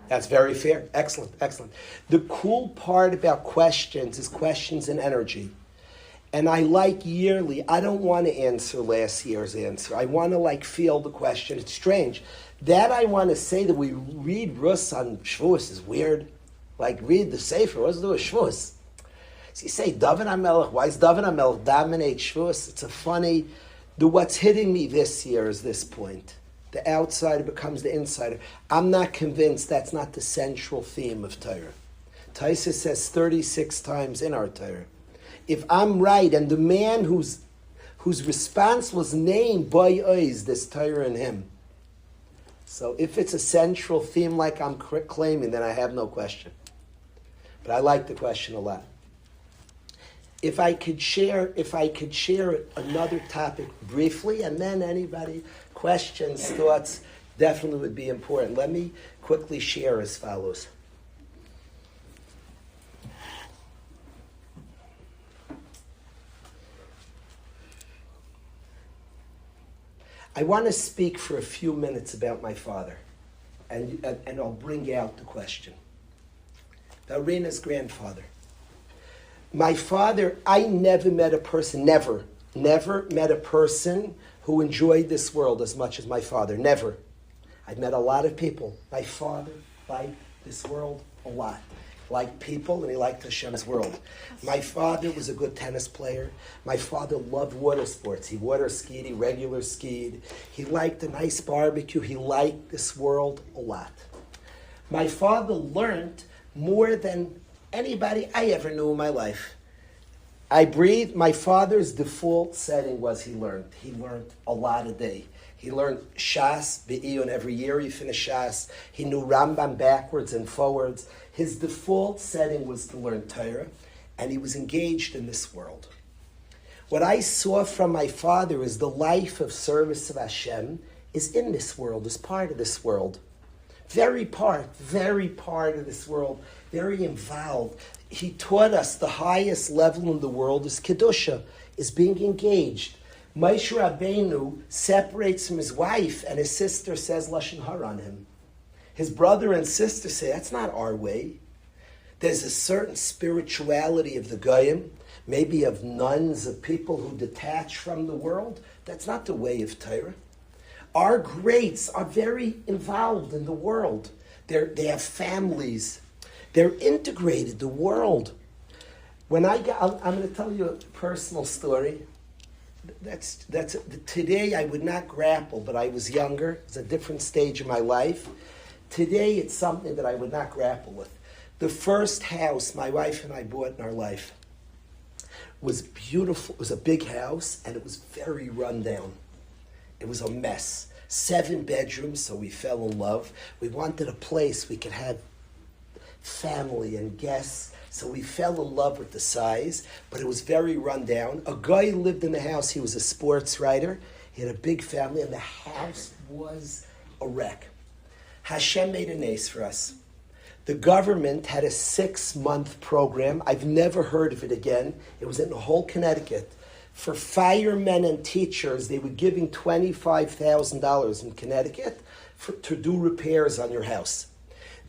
that's very fair. Excellent. The cool part about questions is questions and energy. And I like yearly, I don't want to answer last year's answer. I want to feel the question. It's strange. That I want to say that we read Rus on Shavuos is weird. Read the Sefer, what's to do with Shavuos? So you say David HaMelech, why is David HaMelech dominate Shavuos? It's a funny, what's hitting me this year is this point. The outsider becomes the insider. I'm not convinced that's not the central theme of Torah. Taisa says 36 times in our Torah. If I'm right, and the man whose response was named by Oz, this Torah in him. So if it's a central theme like I'm claiming, then I have no question. but I like the question a lot. If I could share another topic briefly, and then anybody, questions, thoughts, definitely would be important. Let me quickly share as follows. I want to speak for a few minutes about my father, and I'll bring out the question. About Rena's grandfather. My father, I never met a person, never met a person who enjoyed this world as much as my father, never. I've met a lot of people. My father liked this world a lot. Liked people, and he liked Hashem's world. My father was a good tennis player. My father loved water sports. He water skied, he regular skied. He liked a nice barbecue. He liked this world a lot. My father learned more than anybody I ever knew in my life. I breathed. My father's default setting was he learned. He learned a lot a day. He learned Shas Be'iyun every year. He finished Shas. He knew Rambam backwards and forwards. His default setting was to learn Torah, and he was engaged in this world. What I saw from my father is the life of service of Hashem is in this world, is part of this world. Very part of this world, very involved. He taught us the highest level in the world is Kedusha, is being engaged. Moshe Rabbeinu separates from his wife, and his sister says Lashon Hara on him. His brother and sister say, that's not our way. There's a certain spirituality of the Goyim, maybe of nuns, of people who detach from the world. That's not the way of Torah. Our greats are very involved in the world. They have families. They're integrated, the world. I'm going to tell you a personal story. Today I would not grapple, but I was younger. It's a different stage of my life. Today it's something that I would not grapple with. The first house my wife and I bought in our life was beautiful. It was a big house, and it was very run down. It was a mess. 7 bedrooms, so we fell in love. We wanted a place we could have family and guests, so we fell in love with the size, but it was very run down. A guy lived in the house. He was a sports writer. He had a big family, and the house was a wreck. Hashem made an ace for us. The government had a 6-month program. I've never heard of it again. It was in the whole Connecticut. For firemen and teachers, they were giving $25,000 in Connecticut to do repairs on your house.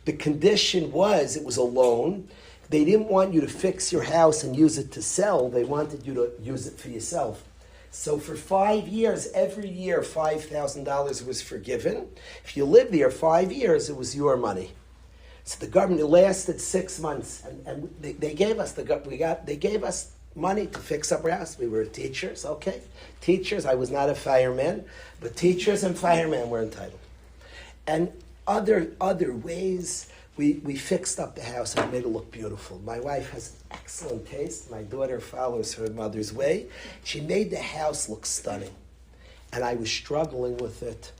The condition was, it was a loan. They didn't want you to fix your house and use it to sell. They wanted you to use it for yourself. So for 5 years, every year, $5,000 was forgiven. If you lived there 5 years, it was your money. So the government, it lasted 6 months, and they gave us they gave us money to fix up our house. We were teachers, okay? Teachers, I was not a fireman, but teachers and firemen were entitled. And other ways, we fixed up the house and made it look beautiful. My wife has excellent taste. My daughter follows her mother's way. She made the house look stunning. And I was struggling with it.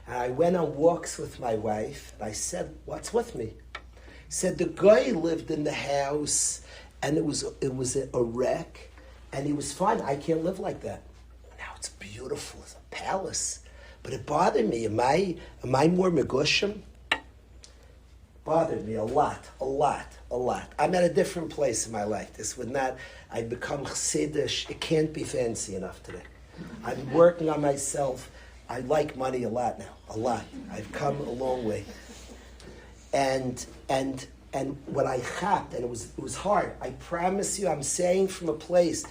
And I went on walks with my wife, and I said, what's with me? He said, the guy lived in the house, and it was a wreck, and he was fine. I can't live like that. Now it's beautiful. It's a palace. But it bothered me. Am I more Megushim? Bothered me a lot. I'm at a different place in my life. This would not, I've become chassidish. It can't be fancy enough today. I'm working on myself. I like money a lot now, a lot. I've come a long way. And when I chapped, and it was hard, I promise you, I'm saying from a place,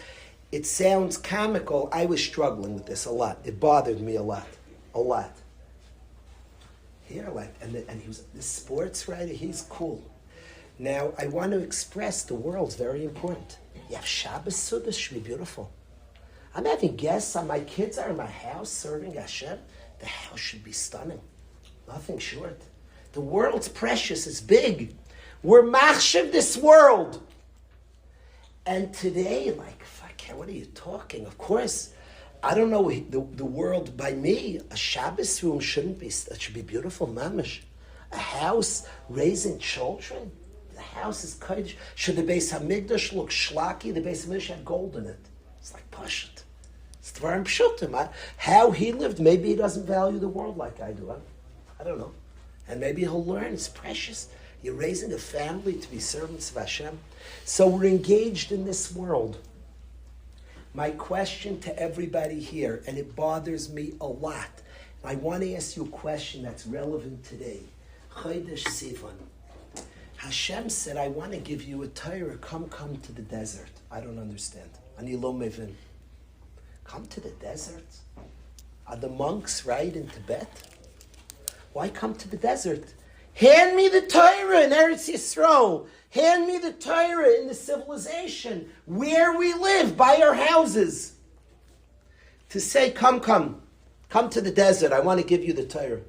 it sounds comical, I was struggling with this a lot. It bothered me a lot. Here, and he was this sports writer, he's cool. Now, I want to express the world's very important. You have Shabbos Suda, should be beautiful. I'm having guests, my kids are in my house serving Hashem. The house should be stunning. Nothing short. The world's precious, it's big. We're machshav this world. And today, what are you talking? Of course, I don't know, the world, by me, a Shabbos room it should be beautiful, mamish. A house raising children, the house is kodesh. Should the Beis Hamikdash look shlaki? The Beis Hamikdash had gold in it. It's like pashut. It's dvarim pshutim. How he lived, maybe he doesn't value the world like I do. I don't know. And maybe he'll learn. It's precious. You're raising a family to be servants of Hashem. So we're engaged in this world. My question to everybody here, and it bothers me a lot, I want to ask you a question that's relevant today. Chodesh Sivan. Hashem said, I want to give you a Torah. Come to the desert. I don't understand. Ani lo mevin. Come to the desert? Are the monks right in Tibet? Why come to the desert? Hand me the Torah in Eretz Yisrael. Hand me the Torah in the civilization where we live, by our houses. To say, come to the desert. I want to give you the Torah.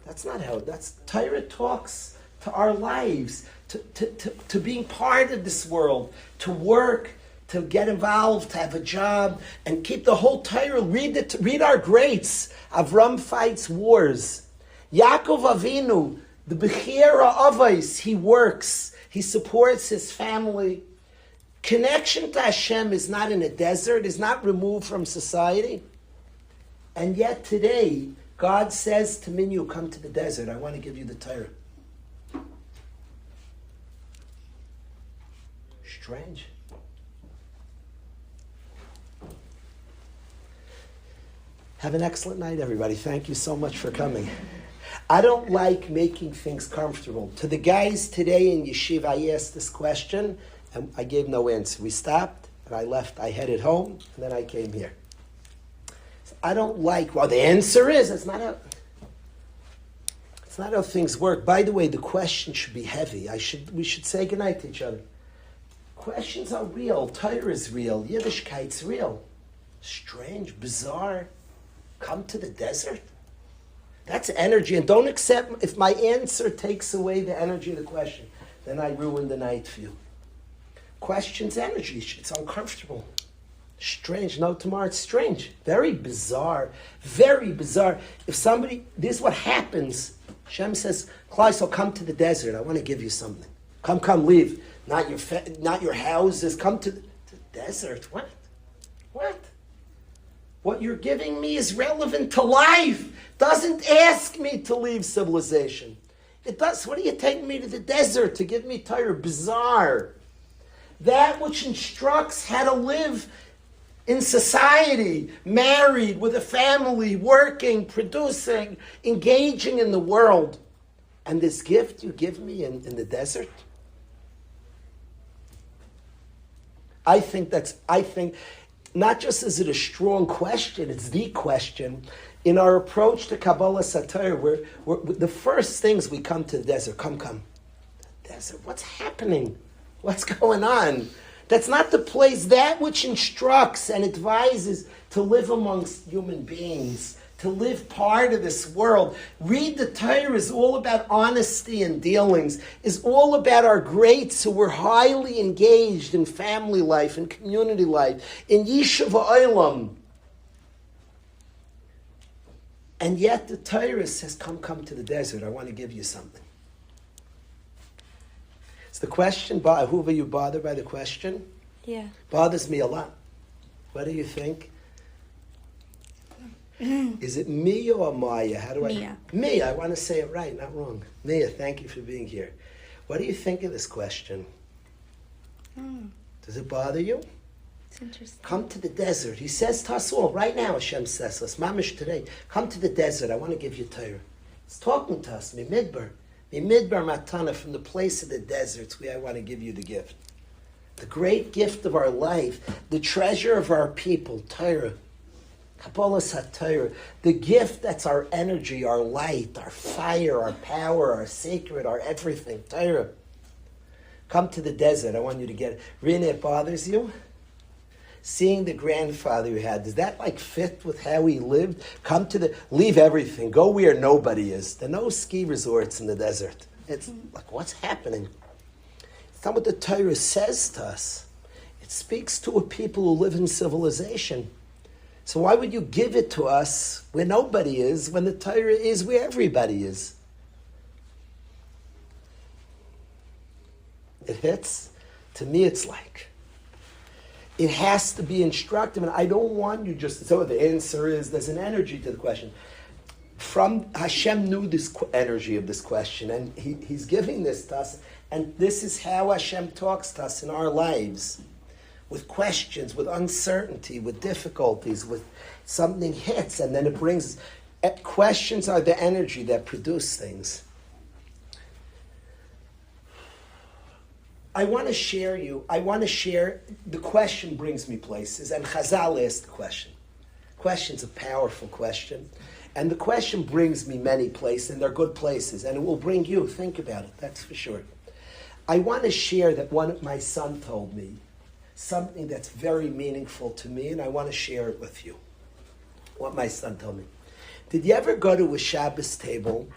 That's not how. Torah talks to our lives, to being part of this world, to work, to get involved, to have a job, and keep the whole Torah. Read our greats. Avram fights wars. Yaakov Avinu, the Bechira Avos, he works, he supports his family. Connection to Hashem is not in a desert, is not removed from society. And yet today, God says to Minyu, come to the desert, I want to give you the Torah. Strange. Have an excellent night, everybody. Thank you so much for coming. I don't like making things comfortable. To the guys today in yeshiva, I asked this question, and I gave no answer. We stopped, and I left. I headed home, and then I came here. So I don't like, well, the answer is, it's not how things work. By the way, the question should be heavy. We should say goodnight to each other. Questions are real. Torah is real. Yiddishkeit's real. Strange, bizarre. Come to the desert? That's energy. And don't accept, if my answer takes away the energy of the question, then I ruin the night for you. Question's energy. It's uncomfortable. Strange. No, tomorrow it's strange. Very bizarre. Very bizarre. If somebody, this is what happens. Hashem says, Kalish, so come to the desert. I want to give you something. Come, leave. Not your houses. Come to the desert. What? What you're giving me is relevant to life. Doesn't ask me to leave civilization. It does. What are you taking me to the desert to give me Torah? Bizarre. That which instructs how to live in society, married, with a family, working, producing, engaging in the world. And this gift you give me in the desert? I think not just is it a strong question, it's the question. In our approach to Kabbalah Satir, we're the first things we come to the desert. Come. Desert, what's happening? What's going on? That's not the place, that which instructs and advises to live amongst human beings, to live part of this world. Read the Torah is all about honesty and dealings, is all about our greats who were highly engaged in family life and community life, in Yeshiva Olam. And yet the Torah says, come to the desert, I want to give you something. It's the question, who are you bothered by the question? Yeah. Bothers me a lot. What do you think? Is it me or Maya? How do Mia. Mia, I want to say it right, not wrong. Mia, thank you for being here. What do you think of this question? Does it bother you? It's interesting. Come to the desert. He says to us all, right now Hashem says to us, Mamish today, come to the desert, I want to give you Torah. It's talking to us, Midbar Matana, from the place of the deserts, where I want to give you the gift. The great gift of our life, the treasure of our people, Torah. Kabbalah Satir, the gift that's our energy, our light, our fire, our power, our sacred, our everything, Torah. Come to the desert, I want you to get it. Rina, it bothers you? Seeing the grandfather you had, does that fit with how he lived? Leave everything, go where nobody is. There are no ski resorts in the desert. It's like, what's happening? It's not what the Torah says to us. It speaks to a people who live in civilization. So why would you give it to us where nobody is, when the Torah is where everybody is? it hits, to me it's like, it has to be instructive, and I don't want you just to, so the answer is, there's an energy to the question. From Hashem knew this energy of this question, and He's giving this to us, and this is how Hashem talks to us in our lives, with questions, with uncertainty, with difficulties, with something hits, and then it brings. Questions are the energy that produce things. I want to share, the question brings me places, and Chazal asked the question. Question's a powerful question, and the question brings me many places, and they're good places, and it will bring you, think about it, that's for sure. I want to share that my son told me something that's very meaningful to me, and I want to share it with you. What my son told me. Did you ever go to a Shabbos table,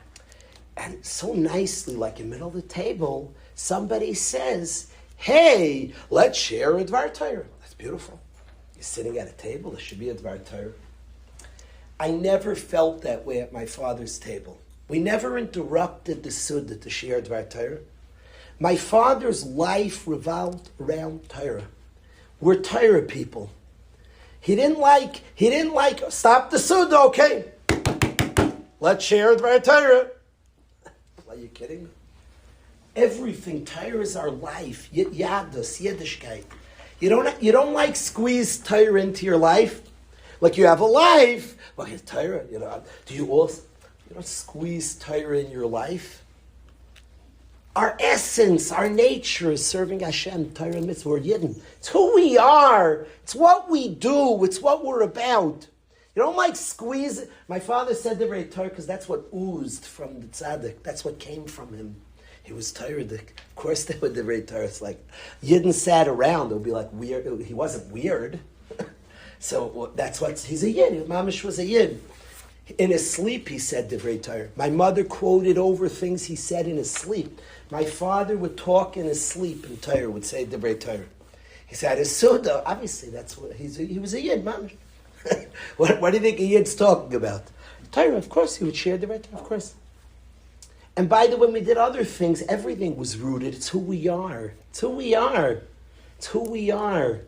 and so nicely, like in the middle of the table, somebody says, hey, let's share a Dvar Torah. That's beautiful. You're sitting at a table, there should be a Dvar Torah. I never felt that way at my father's table. We never interrupted the Suda to share Dvar Torah. My father's life revolved around Torah. We're Torah people. He didn't like, stop the Suda, okay. Let's share Dvar Torah. Are you kidding me? Everything, Torah is our life. Yadus, Yiddishkeit. You don't like squeeze Torah into your life. Like you have a life. Well, Torah, do you also, squeeze Torah in your life? Our essence, our nature is serving Hashem, Torah and Mitzvah, we're Yidden. It's who we are. It's what we do. It's what we're about. You don't like squeeze it. My father said the very Torah because that's what oozed from the tzaddik. That's what came from him. He was Torah-dik. Of course they were the very Torah. It's like, Yidden sat around. It would be like weird. He wasn't weird. So that's what, he's a Yid. Mamish was a Yid. In his sleep, he said Divrei Torah. My mother quoted over things he said in his sleep. My father would talk in his sleep, and Torah would say Divrei Torah. He said his Suda. Obviously, that's what he was a Yid. Mamish. What do you think a Yid's talking about? Torah, of course, he would share Divrei Torah, of course. And by the way, when we did other things, everything was rooted. It's who we are. It's who we are. It's who we are.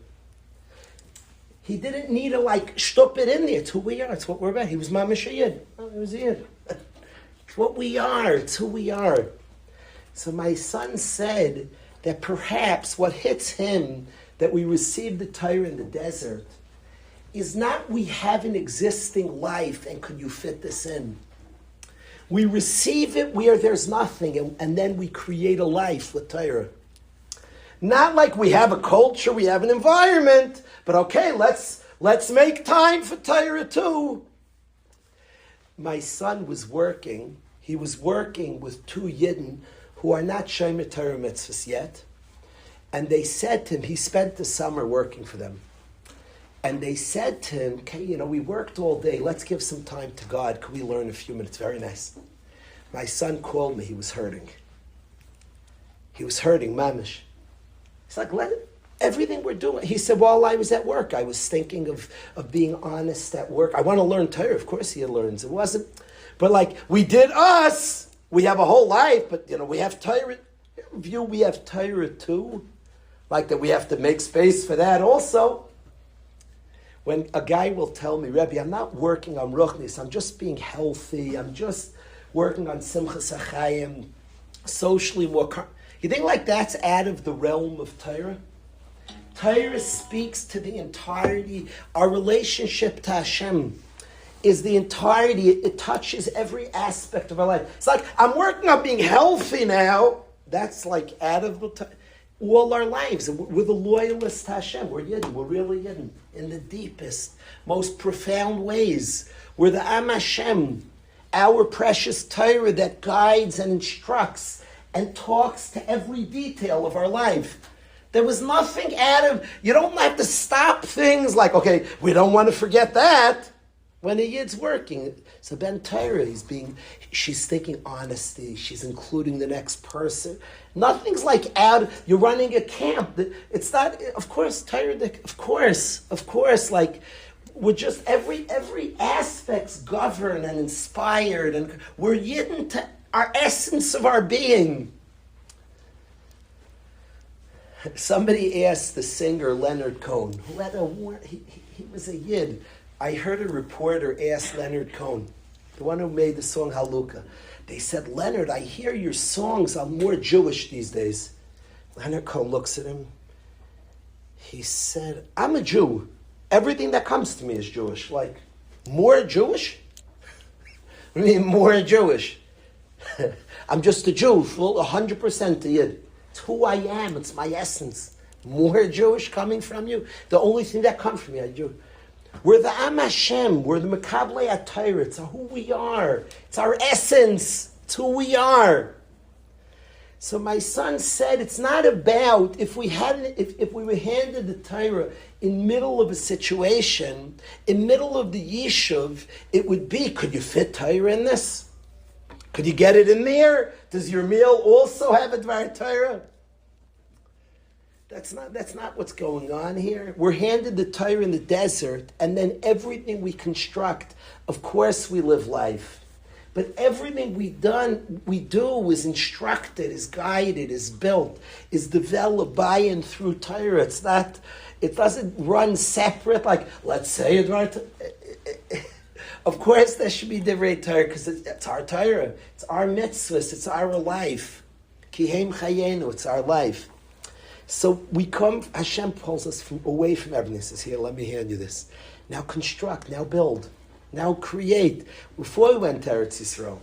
He didn't need to shtup it in there. It's who we are. It's what we're about. He was Mamish a Yid. Oh, he was a Yid. It's what we are. It's who we are. So my son said that perhaps what hits him, that we received the Torah in the desert, is not we have an existing life and could you fit this in? We receive it where there's nothing and then we create a life with Torah. Not like we have a culture, we have an environment, but okay, let's make time for Torah too. My son was working. He was working with two Yidden who are not Shomer Torah mitzvahs yet. And they said to him, he spent the summer working for them. And they said to him, okay, we worked all day. Let's give some time to God. Could we learn a few minutes? Very nice. My son called me. He was hurting. He was hurting, mamish. He's like, everything we're doing. He said, well, I was at work. I was thinking of being honest at work. I want to learn Torah. Of course he learns. It wasn't. But we did us. We have a whole life, but, we have Torah. We have Torah too. Like that we have to make space for that also. When a guy will tell me, Rebbe, I'm not working on Ruchnis, I'm just being healthy, I'm just working on Simchas HaChaim, socially more... You think that's out of the realm of Torah? Torah speaks to the entirety. Our relationship to Hashem is the entirety. It touches every aspect of our life. It's like, I'm working on being healthy now. That's out of the... All our lives, we're the loyalists to Hashem. We're Yidden. We're really Yidden in the deepest, most profound ways. We're the Am Hashem, our precious Torah that guides and instructs and talks to every detail of our life. There was nothing you don't have to stop things like, okay, we don't want to forget that. When a Yid's working, so Ben Torah, she's thinking honesty, she's including the next person. Nothing's you're running a camp. It's not, of course, Torah, of course, we're just, every aspect's governed and inspired, and we're Yidden to our essence of our being. Somebody asked the singer Leonard Cohen, who had he was a Yid. I heard a reporter ask Leonard Cohen, the one who made the song Haluka. They said, Leonard, I hear your songs are more Jewish these days. Leonard Cohen looks at him. He said, I'm a Jew. Everything that comes to me is Jewish. Like, more Jewish? What do you mean, more Jewish? I'm just a Jew, full 100% a Yid. It's who I am. It's my essence. More Jewish coming from you? The only thing that comes from me, I'm Jew. We're the Am Hashem. We're the Mekablei HaTorah. It's who we are. It's our essence. It's who we are. So my son said, it's not about if we were handed the Torah in middle of a situation, in middle of the yishuv, it would be, could you fit Torah in this? Could you get it in there? Does your meal also have a Dvar Torah? That's not what's going on here. We're handed the Torah in the desert, and then everything we construct, of course we live life. But everything we do is instructed, is guided, is built, is developed by and through Torah. It doesn't run separate, like, let's say it right. Of course there should be divrei Torah, because it's our Torah. It's our mitzvahs, it's our life. Kihem chayenu, it's our life. So we come, Hashem pulls us away from everything. He says, here, let me hand you this. Now construct, now build. Now create. Before we went to Eretz Yisrael,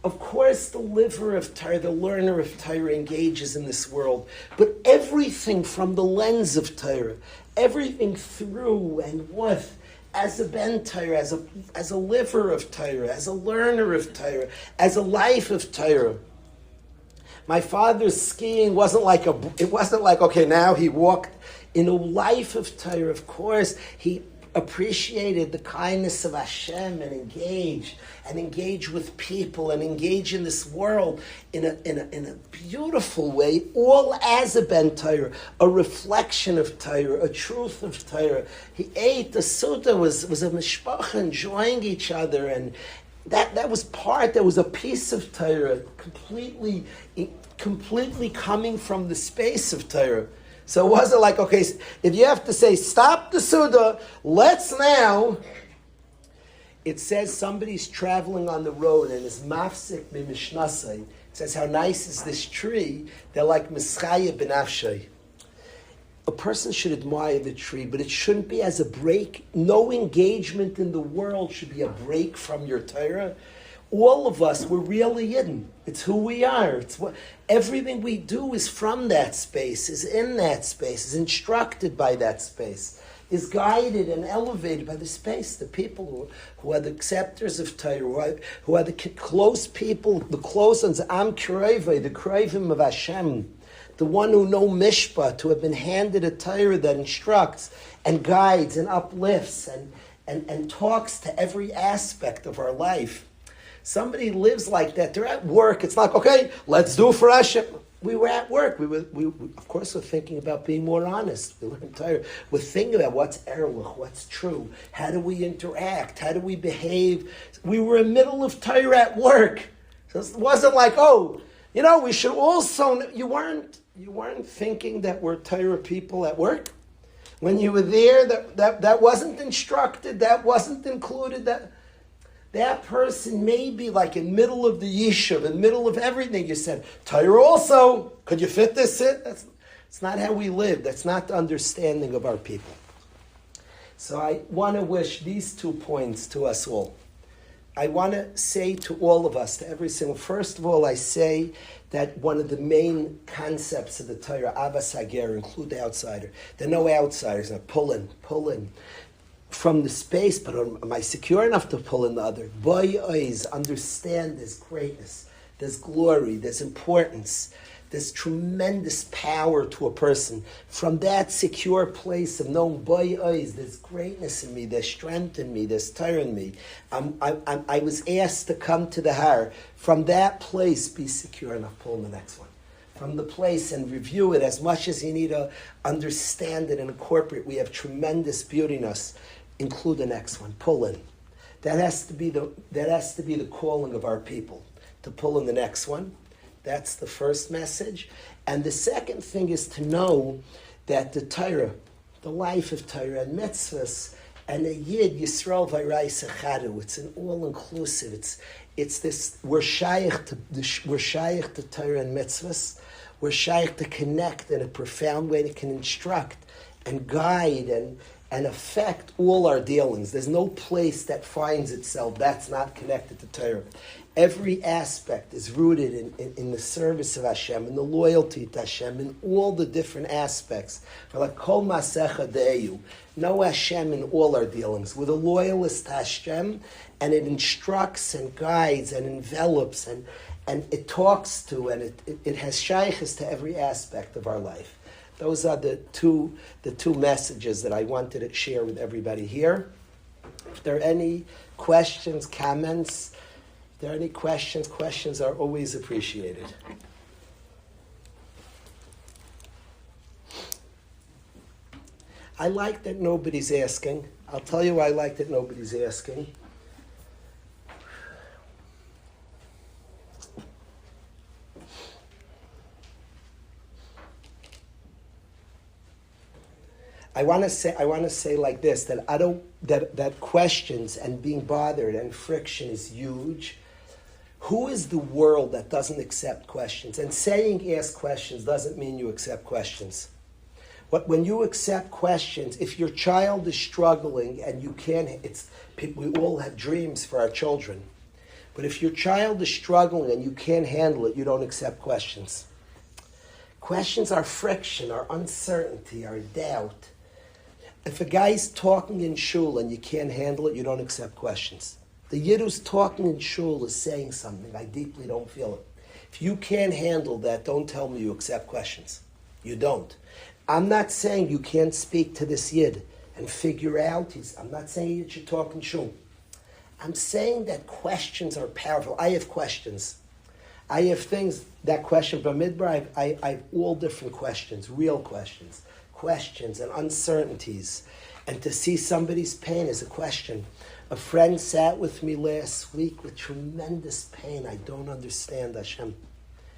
of course the liver of Torah, the learner of Torah engages in this world, but everything from the lens of Torah, everything through and with, as a ben Torah, as a liver of Torah, as a learner of Torah, as a life of Torah. My father's skiing wasn't like okay, now he walked in a life of Torah. Of course, he appreciated the kindness of Hashem and engage with people and engage in this world in a beautiful way, all as a ben Torah, a reflection of Torah, a truth of Torah. He ate, the Suda was a mishpacha, enjoying each other, and that was a piece of Torah, completely coming from the space of Torah. So it wasn't like, okay, if you have to say, stop the Suda, let's now. It says somebody's traveling on the road and is mafsik b'mishnasai. It says, how nice is this tree? They're like mischaya b'nafshay. A person should admire the tree, but it shouldn't be as a break. No engagement in the world should be a break from your Torah. All of us, we're really Yidden. It's who we are. It's what everything we do is from that space, is in that space, is instructed by that space, is guided and elevated by the space. The people who are the acceptors of Torah, who are the close people, the close ones, Am Kirevei, the Kirevim of Hashem, the one who know Mishpat, who have been handed a Torah that instructs and guides and uplifts and talks to every aspect of our life. Somebody lives like that. They're at work. It's like, okay, let's do for Hashem. We were at work. We of course, we're thinking about being more honest. We learn Torah. We're thinking about what's erlich, what's true. How do we interact? How do we behave? We were in the middle of Torah at work. So it wasn't like, we should also. You weren't thinking that we're Torah people at work. When you were there, that wasn't instructed. That wasn't included. That person may be like in middle of the yishuv, in middle of everything. You said, Torah also, could you fit this in? That's not how we live. That's not the understanding of our people. So I want to wish these 2 points to us all. I want to say to all of us, to every single, first of all, I say that one of the main concepts of the Torah, Avas Hager, include the outsider. There are no outsiders. Now, pull in. From the space, but am I secure enough to pull in the other? Boy, eyes, understand there's greatness, there's glory, there's importance, there's tremendous power to a person. From that secure place of knowing, boy, eyes, there's greatness in me, there's strength in me, there's Torah in me. I was asked to come to the Har. From that place, be secure enough, pull in the next one. From the place and review it as much as you need to understand it and incorporate. We have tremendous beauty in us. Include the next one. Pull in. That has to be the calling of our people, to pull in the next one, That's the first message. And the second thing is to know that the Torah, the life of Torah and mitzvahs, and a Yid, Yisrael Vayrais Echadu, it's an all-inclusive. It's this, we're shaykh to Torah and mitzvahs. We're shaykh to connect in a profound way that can instruct and guide and affect all our dealings. There's no place that finds itself that's not connected to Torah. Every aspect is rooted in the service of Hashem, in the loyalty to Hashem, in all the different aspects. Like Kol Masecha De'eyu, know Hashem in all our dealings. We're the loyalist to Hashem, and it instructs and guides and envelops and it talks to and it has shaykhs to every aspect of our life. Those are the two messages that I wanted to share with everybody here. If there are any questions, comments, if there are any questions are always appreciated. I like that nobody's asking. I'll tell you why I like that nobody's asking. I want to say like this, that that questions and being bothered and friction is huge. Who is the world that doesn't accept questions? And saying ask questions doesn't mean you accept questions. When you accept questions, if your child is struggling and you can't, we all have dreams for our children. But if your child is struggling and you can't handle it, you don't accept questions. Questions are friction, are uncertainty, are doubt. If a guy's talking in shul and you can't handle it, you don't accept questions. The yid who's talking in shul is saying something. I deeply don't feel it. If you can't handle that, don't tell me you accept questions. You don't. I'm not saying you can't speak to this yid and figure out. I'm not saying you should talk in shul. I'm saying that questions are powerful. I have questions. I have things, that question, Bamidbar, I have all different questions, real questions and uncertainties. And to see somebody's pain is a question. A friend sat with me last week with tremendous pain. I don't understand, Hashem.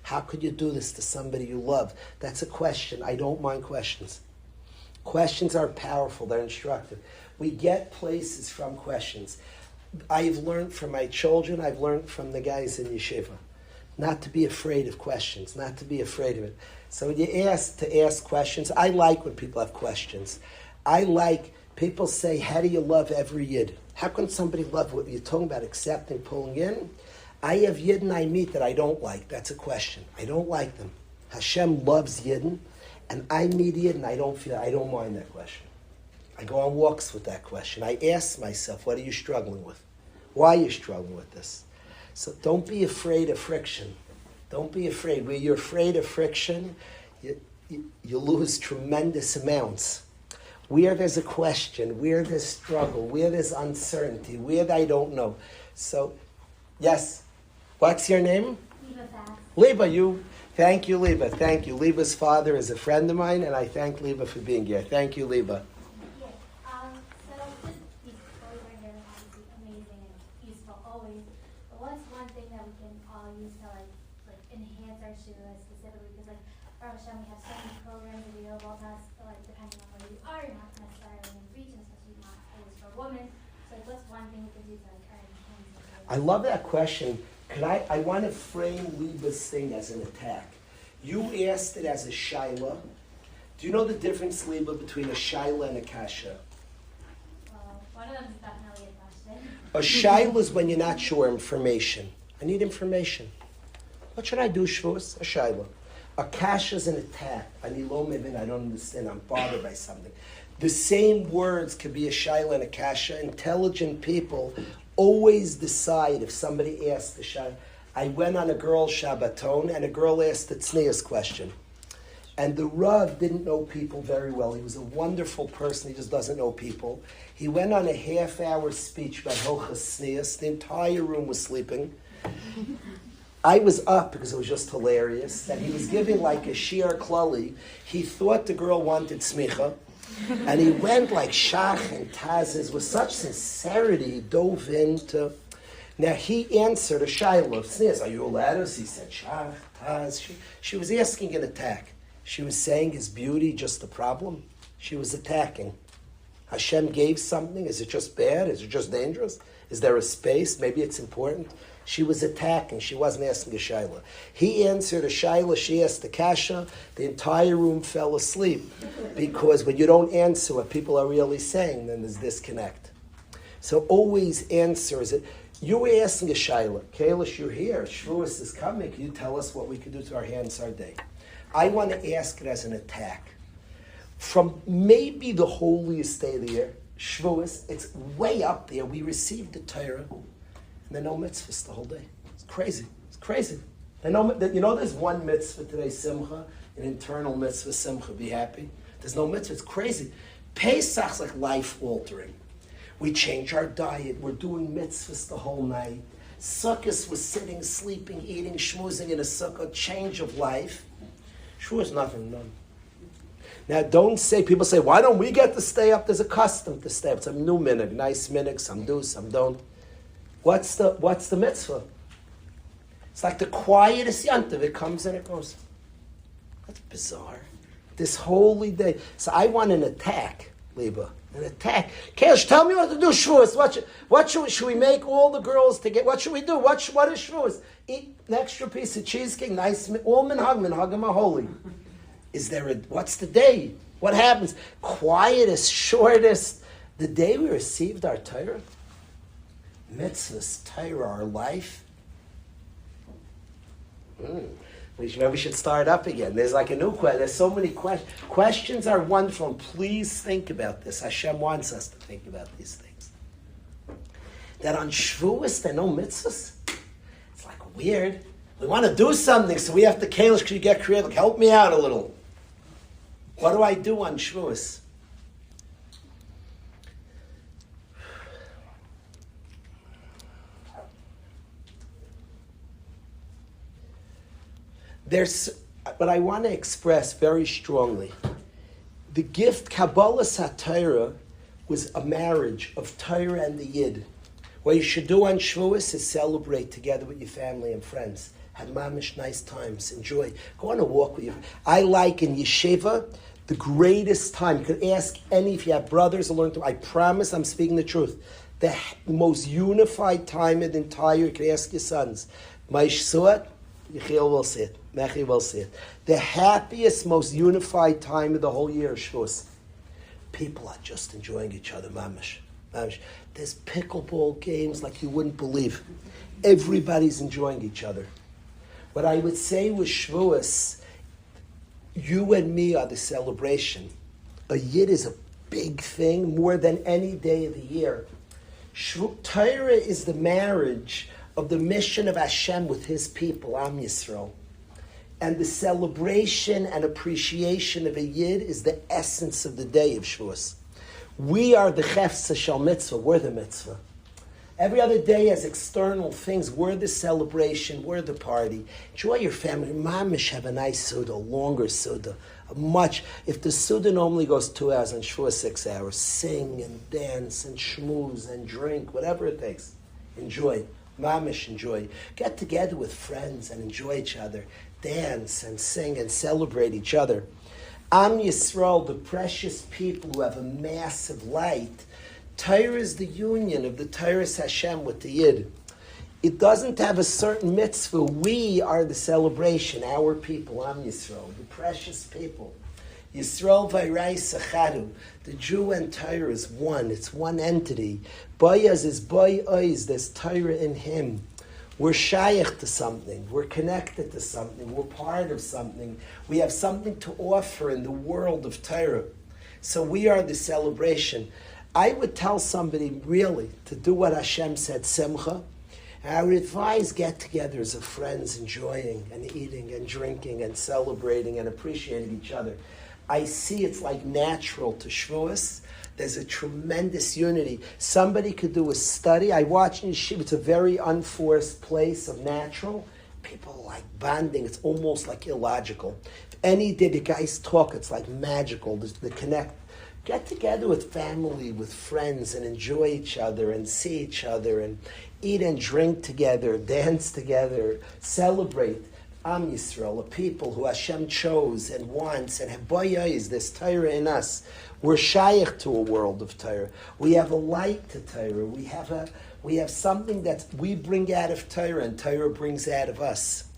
How could you do this to somebody you love? That's a question. I don't mind questions. Questions are powerful. They're instructive. We get places from questions. I've learned from my children. I've learned from the guys in yeshiva. Not to be afraid of questions. Not to be afraid of it. So when you ask questions, I like when people have questions. I like, people say, how do you love every yid? How can somebody love what you're talking about, accepting, pulling in? I have Yidden I meet that I don't like. That's a question. I don't like them. Hashem loves Yidden, and I meet Yidden, I don't mind that question. I go on walks with that question. I ask myself, what are you struggling with? Why are you struggling with this? So don't be afraid of friction. Don't be afraid. Where you're afraid of friction, you lose tremendous amounts. Where there's a question, where there's struggle, where there's uncertainty, where I don't know. So, yes. What's your name? Liba. Thank you, Liba. Thank you. Liba's father is a friend of mine, and I thank Liba for being here. Thank you, Liba. Yeah. So just these stories right here are obviously amazing and useful always. But what's one thing that we can all use to like enhance our shiur specifically? Because like Baruch Hashem, we have so many programs available to us, but like depending on where you are, you're not necessarily in reach, and especially not always for women. So like, what's one thing we can do to like enhance our shiur? I love that question. I want to frame Liba's thing as an attack. You asked it as a shaila. Do you know the difference, Liba, between a shaila and a kasha? Well, one of them is definitely a question. A shaila is when you're not sure information. I need information. What should I do, Shavuos? A shaila. A kasha is an attack. I don't understand. I'm bothered by something. The same words could be a shaila and a kasha. Intelligent people always decide if somebody asks the Shabbat. I went on a girl's Shabbaton, and a girl asked the Tznius question. And the Rav didn't know people very well. He was a wonderful person. He just doesn't know people. He went on a half-hour speech about Hilchas Tznius. The entire room was sleeping. I was up because it was just hilarious. And he was giving like a Shiur Klali. He thought the girl wanted smicha. And he went like Shach and Tazes with such sincerity, he dove into. Now he answered a Shiloh. Says, are you allowed us? He said, Shach, Taz. She was asking an attack. She was saying, is beauty just a problem? She was attacking. Hashem gave something. Is it just bad? Is it just dangerous? Is there a space? Maybe it's important. She was attacking. She wasn't asking a Shaila. He answered a Shaila. She asked the Kasha. The entire room fell asleep. Because when you don't answer what people are really saying, then there's disconnect. So always answer. Is it? You were asking a Shaila. Kalish, you're here. Shavuos is coming. Can you tell us what we can do to our hands our day? I want to ask it as an attack. From maybe the holiest day of the year, Shavuos, it's way up there. We received the Torah, and there are no mitzvahs the whole day. It's crazy. It's crazy. You know, there's one mitzvah today, Simcha, an internal mitzvah, Simcha, be happy. There's no mitzvah. It's crazy. Pesach's like life-altering. We change our diet. We're doing mitzvahs the whole night. Sukkot was sitting, sleeping, eating, schmoozing in a sukkah, change of life. Shavuos, nothing, none. Now, don't say, people say, why don't we get to stay up? There's a custom to stay up. It's a new minhag, nice minhag, some do, some don't. What's the mitzvah? It's like the quietest yantiv. It comes and it goes. That's bizarre. This holy day. So I want an attack, Liba. An attack. Kalish, tell me what to do, Shavuos. What should we make all the girls to get? What should we do? What is Shavuos? Eat an extra piece of cheesecake, nice, all minhagim are holy. Is there what's the day? What happens? Quietest, shortest, the day we received our Torah? Mitzvahs, Torah, our life? We should start up again. There's like a new question. There's so many questions. Questions are wonderful. Please think about this. Hashem wants us to think about these things. That on Shavuos there are no mitzvahs? It's like weird. We want to do something, so we have to, Kalish, could you get creative? Help me out a little. What do I do on Shavuos? But I want to express very strongly, the gift Kabbalah Satira was a marriage of Torah and the Yid. What you should do on Shavuos is celebrate together with your family and friends. Have mamish nice times. Enjoy. Go on a walk with you. I like in yeshiva, the greatest time. You could ask any, if you have brothers, learn to. I promise I'm speaking the truth. The most unified time in the entire, you could ask your sons. Maish Suat, Yechiel will say it. Mechi will say it. The happiest, most unified time of the whole year is Shavuos. People are just enjoying each other, mamish. There's pickleball games like you wouldn't believe. Everybody's enjoying each other. What I would say with Shavuos, you and me are the celebration. A Yid is a big thing, more than any day of the year. Torah is the marriage of the mission of Hashem with His people, Am Yisrael. And the celebration and appreciation of a Yid is the essence of the day of Shavuos. We are the Chefsa Shal Mitzvah, we're the mitzvah. Every other day has external things. We're the celebration. We're the party. Enjoy your family. Mamish, have a nice Suda, a longer Suda. If the Suda normally goes 2 hours and Shavuos 6 hours, sing and dance and schmooze and drink, whatever it takes. Enjoy. Mamish, enjoy. Get together with friends and enjoy each other. Dance and sing and celebrate each other. Am Yisrael, the precious people who have a massive light. Torah is the union of the Torah Hashem with the Yid. It doesn't have a certain mitzvah. We are the celebration, our people, Am Yisrael, the precious people. Yisrael v'Yirei Sachadu. The Jew and Torah is one. It's one entity. Bayaz is Bay Oiz. There's Torah in him. We're shaykh to something. We're connected to something. We're part of something. We have something to offer in the world of Torah. So we are the celebration. I would tell somebody really to do what Hashem said, Simcha. And I would advise get-togethers of friends enjoying and eating and drinking and celebrating and appreciating each other. I see it's like natural to Shavuos. There's a tremendous unity. Somebody could do a study. I watch in Yeshiva. It's a very unforced place of natural. People like bonding. It's almost like illogical. If any day the guys talk, it's like magical. The connect. get together with family, with friends, and enjoy each other and see each other and eat and drink together, dance together, celebrate. Am Yisrael, a people who Hashem chose and wants, and Habayah, this Torah in us. We're shaykh to a world of Torah. We have a light to Torah. We have something that we bring out of Torah, and Torah brings out of us.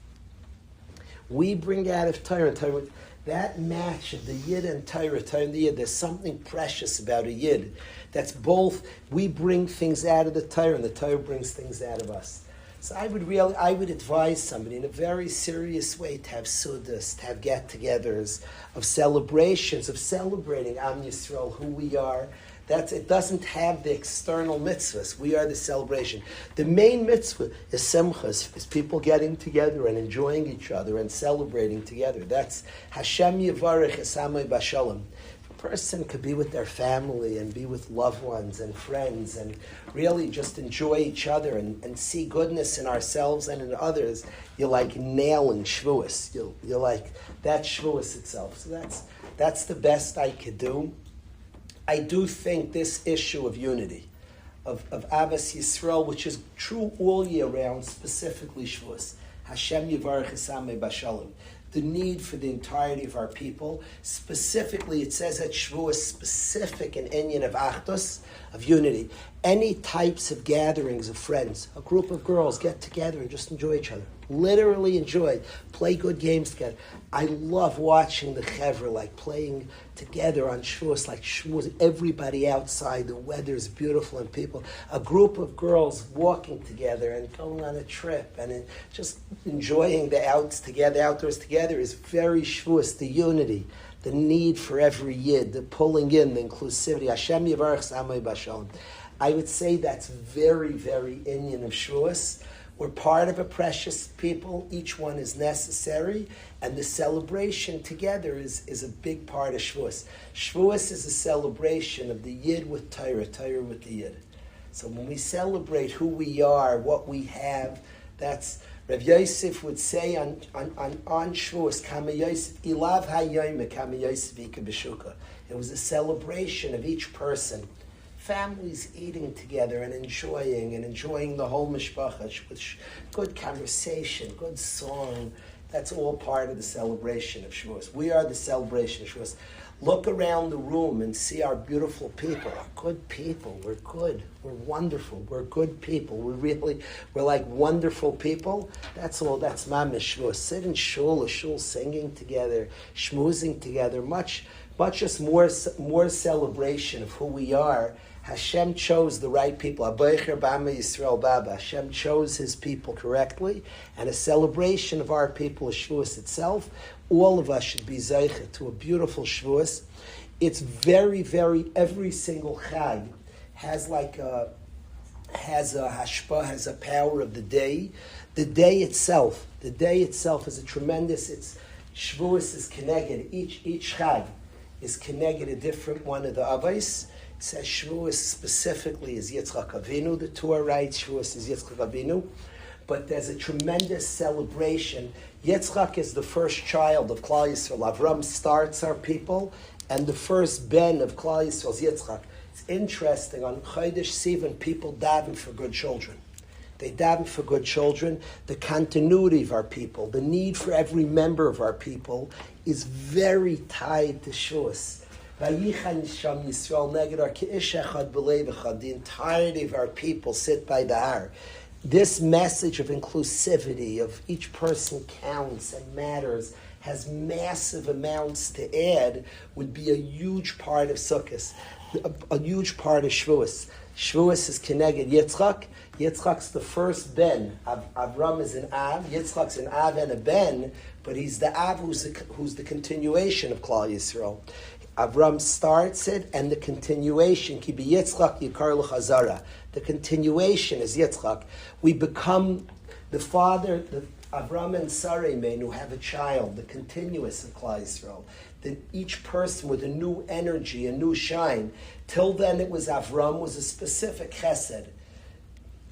We bring out of Torah, and Torah. That match of the Yid and Torah and the Yid, there's something precious about a Yid. That's both, we bring things out of the Torah, and the Torah brings things out of us. So I would advise somebody in a very serious way to have sudas, to have get-togethers, of celebrations, of celebrating Am Yisrael, who we are. It doesn't have the external mitzvahs. We are the celebration. The main mitzvah is simchas, is people getting together and enjoying each other and celebrating together. That's Hashem Yivarech Esamei Bashalom. A person could be with their family and be with loved ones and friends and really just enjoy each other and see goodness in ourselves and in others. You're like nailing Shavuos. You're like, that's Shavuos itself. So that's the best I could do. I do think this issue of unity, of Avas Yisrael, which is true all year round, specifically Shavuos, Hashem Yivarech Esamei Bashalom, the need for the entirety of our people, specifically, it says at Shavuos, specific and inyan of Achdus, of unity. Any types of gatherings of friends, a group of girls get together and just enjoy each other. Literally enjoy, play good games together. I love watching the chevra, like playing together on Shavuos, like Shavuos, everybody outside, the weather's beautiful and people, a group of girls walking together and going on a trip and just enjoying the outdoors together is very Shavuos, the unity, the need for every Yid, the pulling in, the inclusivity. Hashem Yivarech Samei Bashalom. I would say that's very, very Inyan of Shavuos. We're part of a precious people. Each one is necessary. And the celebration together is a big part of Shavuos. Shavuos is a celebration of the Yid with Torah, Torah with the Yid. So when we celebrate who we are, what we have, that's, Rav Yosef would say on Shavuos, Kama Yosef, Ilav HaYoyme, Kama Yosef Ika B'Shuka. It was a celebration of each person. Families eating together and enjoying the whole mishpacha with good conversation, good song. That's all part of the celebration of Shavuos. We are the celebration of Shavuos. Look around the room and see our beautiful people. Our good people. We're good. We're wonderful. We're good people. We're like wonderful people. That's all. That's mamish Shavuos. Sit in shul, a shul singing together, schmoozing together. Much just more celebration of who we are. Hashem chose the right people. Aboicher Bama Yisrael Baba. Hashem chose His people correctly, and a celebration of our people is Shavuos itself. All of us should be zeicha to a beautiful Shavuos. It's very, very, every single chag has a hashpah, has a power of the day. The day itself is a tremendous. Shavuos is connected. Each chag is connected a different one of the avos. It says Shavuos specifically is Yitzchak Avinu. The Torah writes Shavuos is Yitzchak Avinu. But there's a tremendous celebration. Yitzchak is the first child of Klal Yisrael. Avram starts our people, and the first ben of Klal Yisrael is Yitzchak. It's interesting, on Chodesh Sivan, people daven for good children. They daven for good children. The continuity of our people, the need for every member of our people is very tied to Shavuos. The entirety of our people sit by the Har. This message of inclusivity, of each person counts and matters, has massive amounts to add, would be a huge part of Sukkot, a huge part of Shavuos. Shavuos is connected. Yitzchak's the first ben. Avram is an Av. Yitzchak's an Av and a ben, but he's the Av who's the continuation of Klal Yisrael. Avram starts it, and the continuation, ki b'Yitzchak yikar l'chazara. The continuation is Yitzchak. We become the father, the Avram and Sarai men who have a child, the continuous of Klal Yisrael. That each person with a new energy, a new shine. Till then it was Avram, was a specific chesed.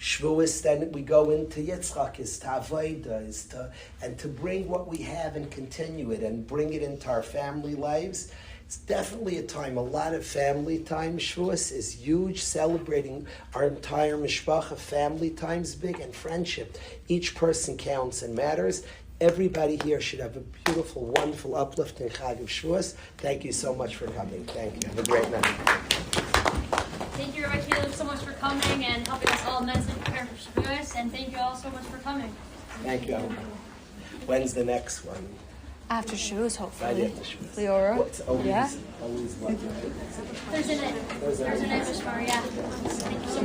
Shavuos, then we go into Yitzchak, is to avoida, and to bring what we have and continue it and bring it into our family lives. It's definitely a time, a lot of family time. Shavuos is huge, celebrating our entire mishpacha. Family time's big, and friendship. Each person counts and matters. Everybody here should have a beautiful, wonderful, uplifting Chag of Shavuos. Thank you so much for coming. Thank you. Have a great night. Thank you, Rabbi Kalish, so much for coming and helping us all immensely prepare for Shavuos. And thank you all so much for coming. Thank you. When's the next one? After shoes, Friday hopefully. after Shavuos. Leora? What's always, Yeah. always what? Thursday night. Thursday night Mishmar, yeah. Thank you so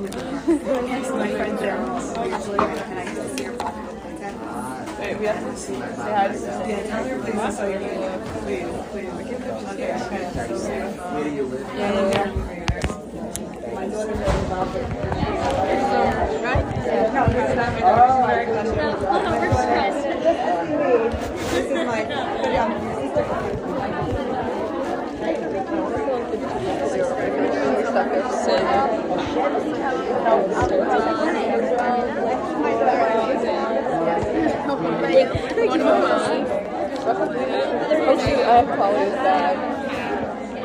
much. My friends there. Wait, we have to say hi to them. Yeah, tell her please. Please. Where do you live? My daughter knows about it. Right? We're stressed. This is my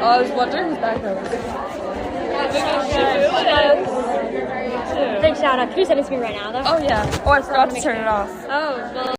I was wondering who's back there. Big shout out. Could you send it to me right now, though? Oh, yeah. Oh, I forgot to turn it off. Oh, well.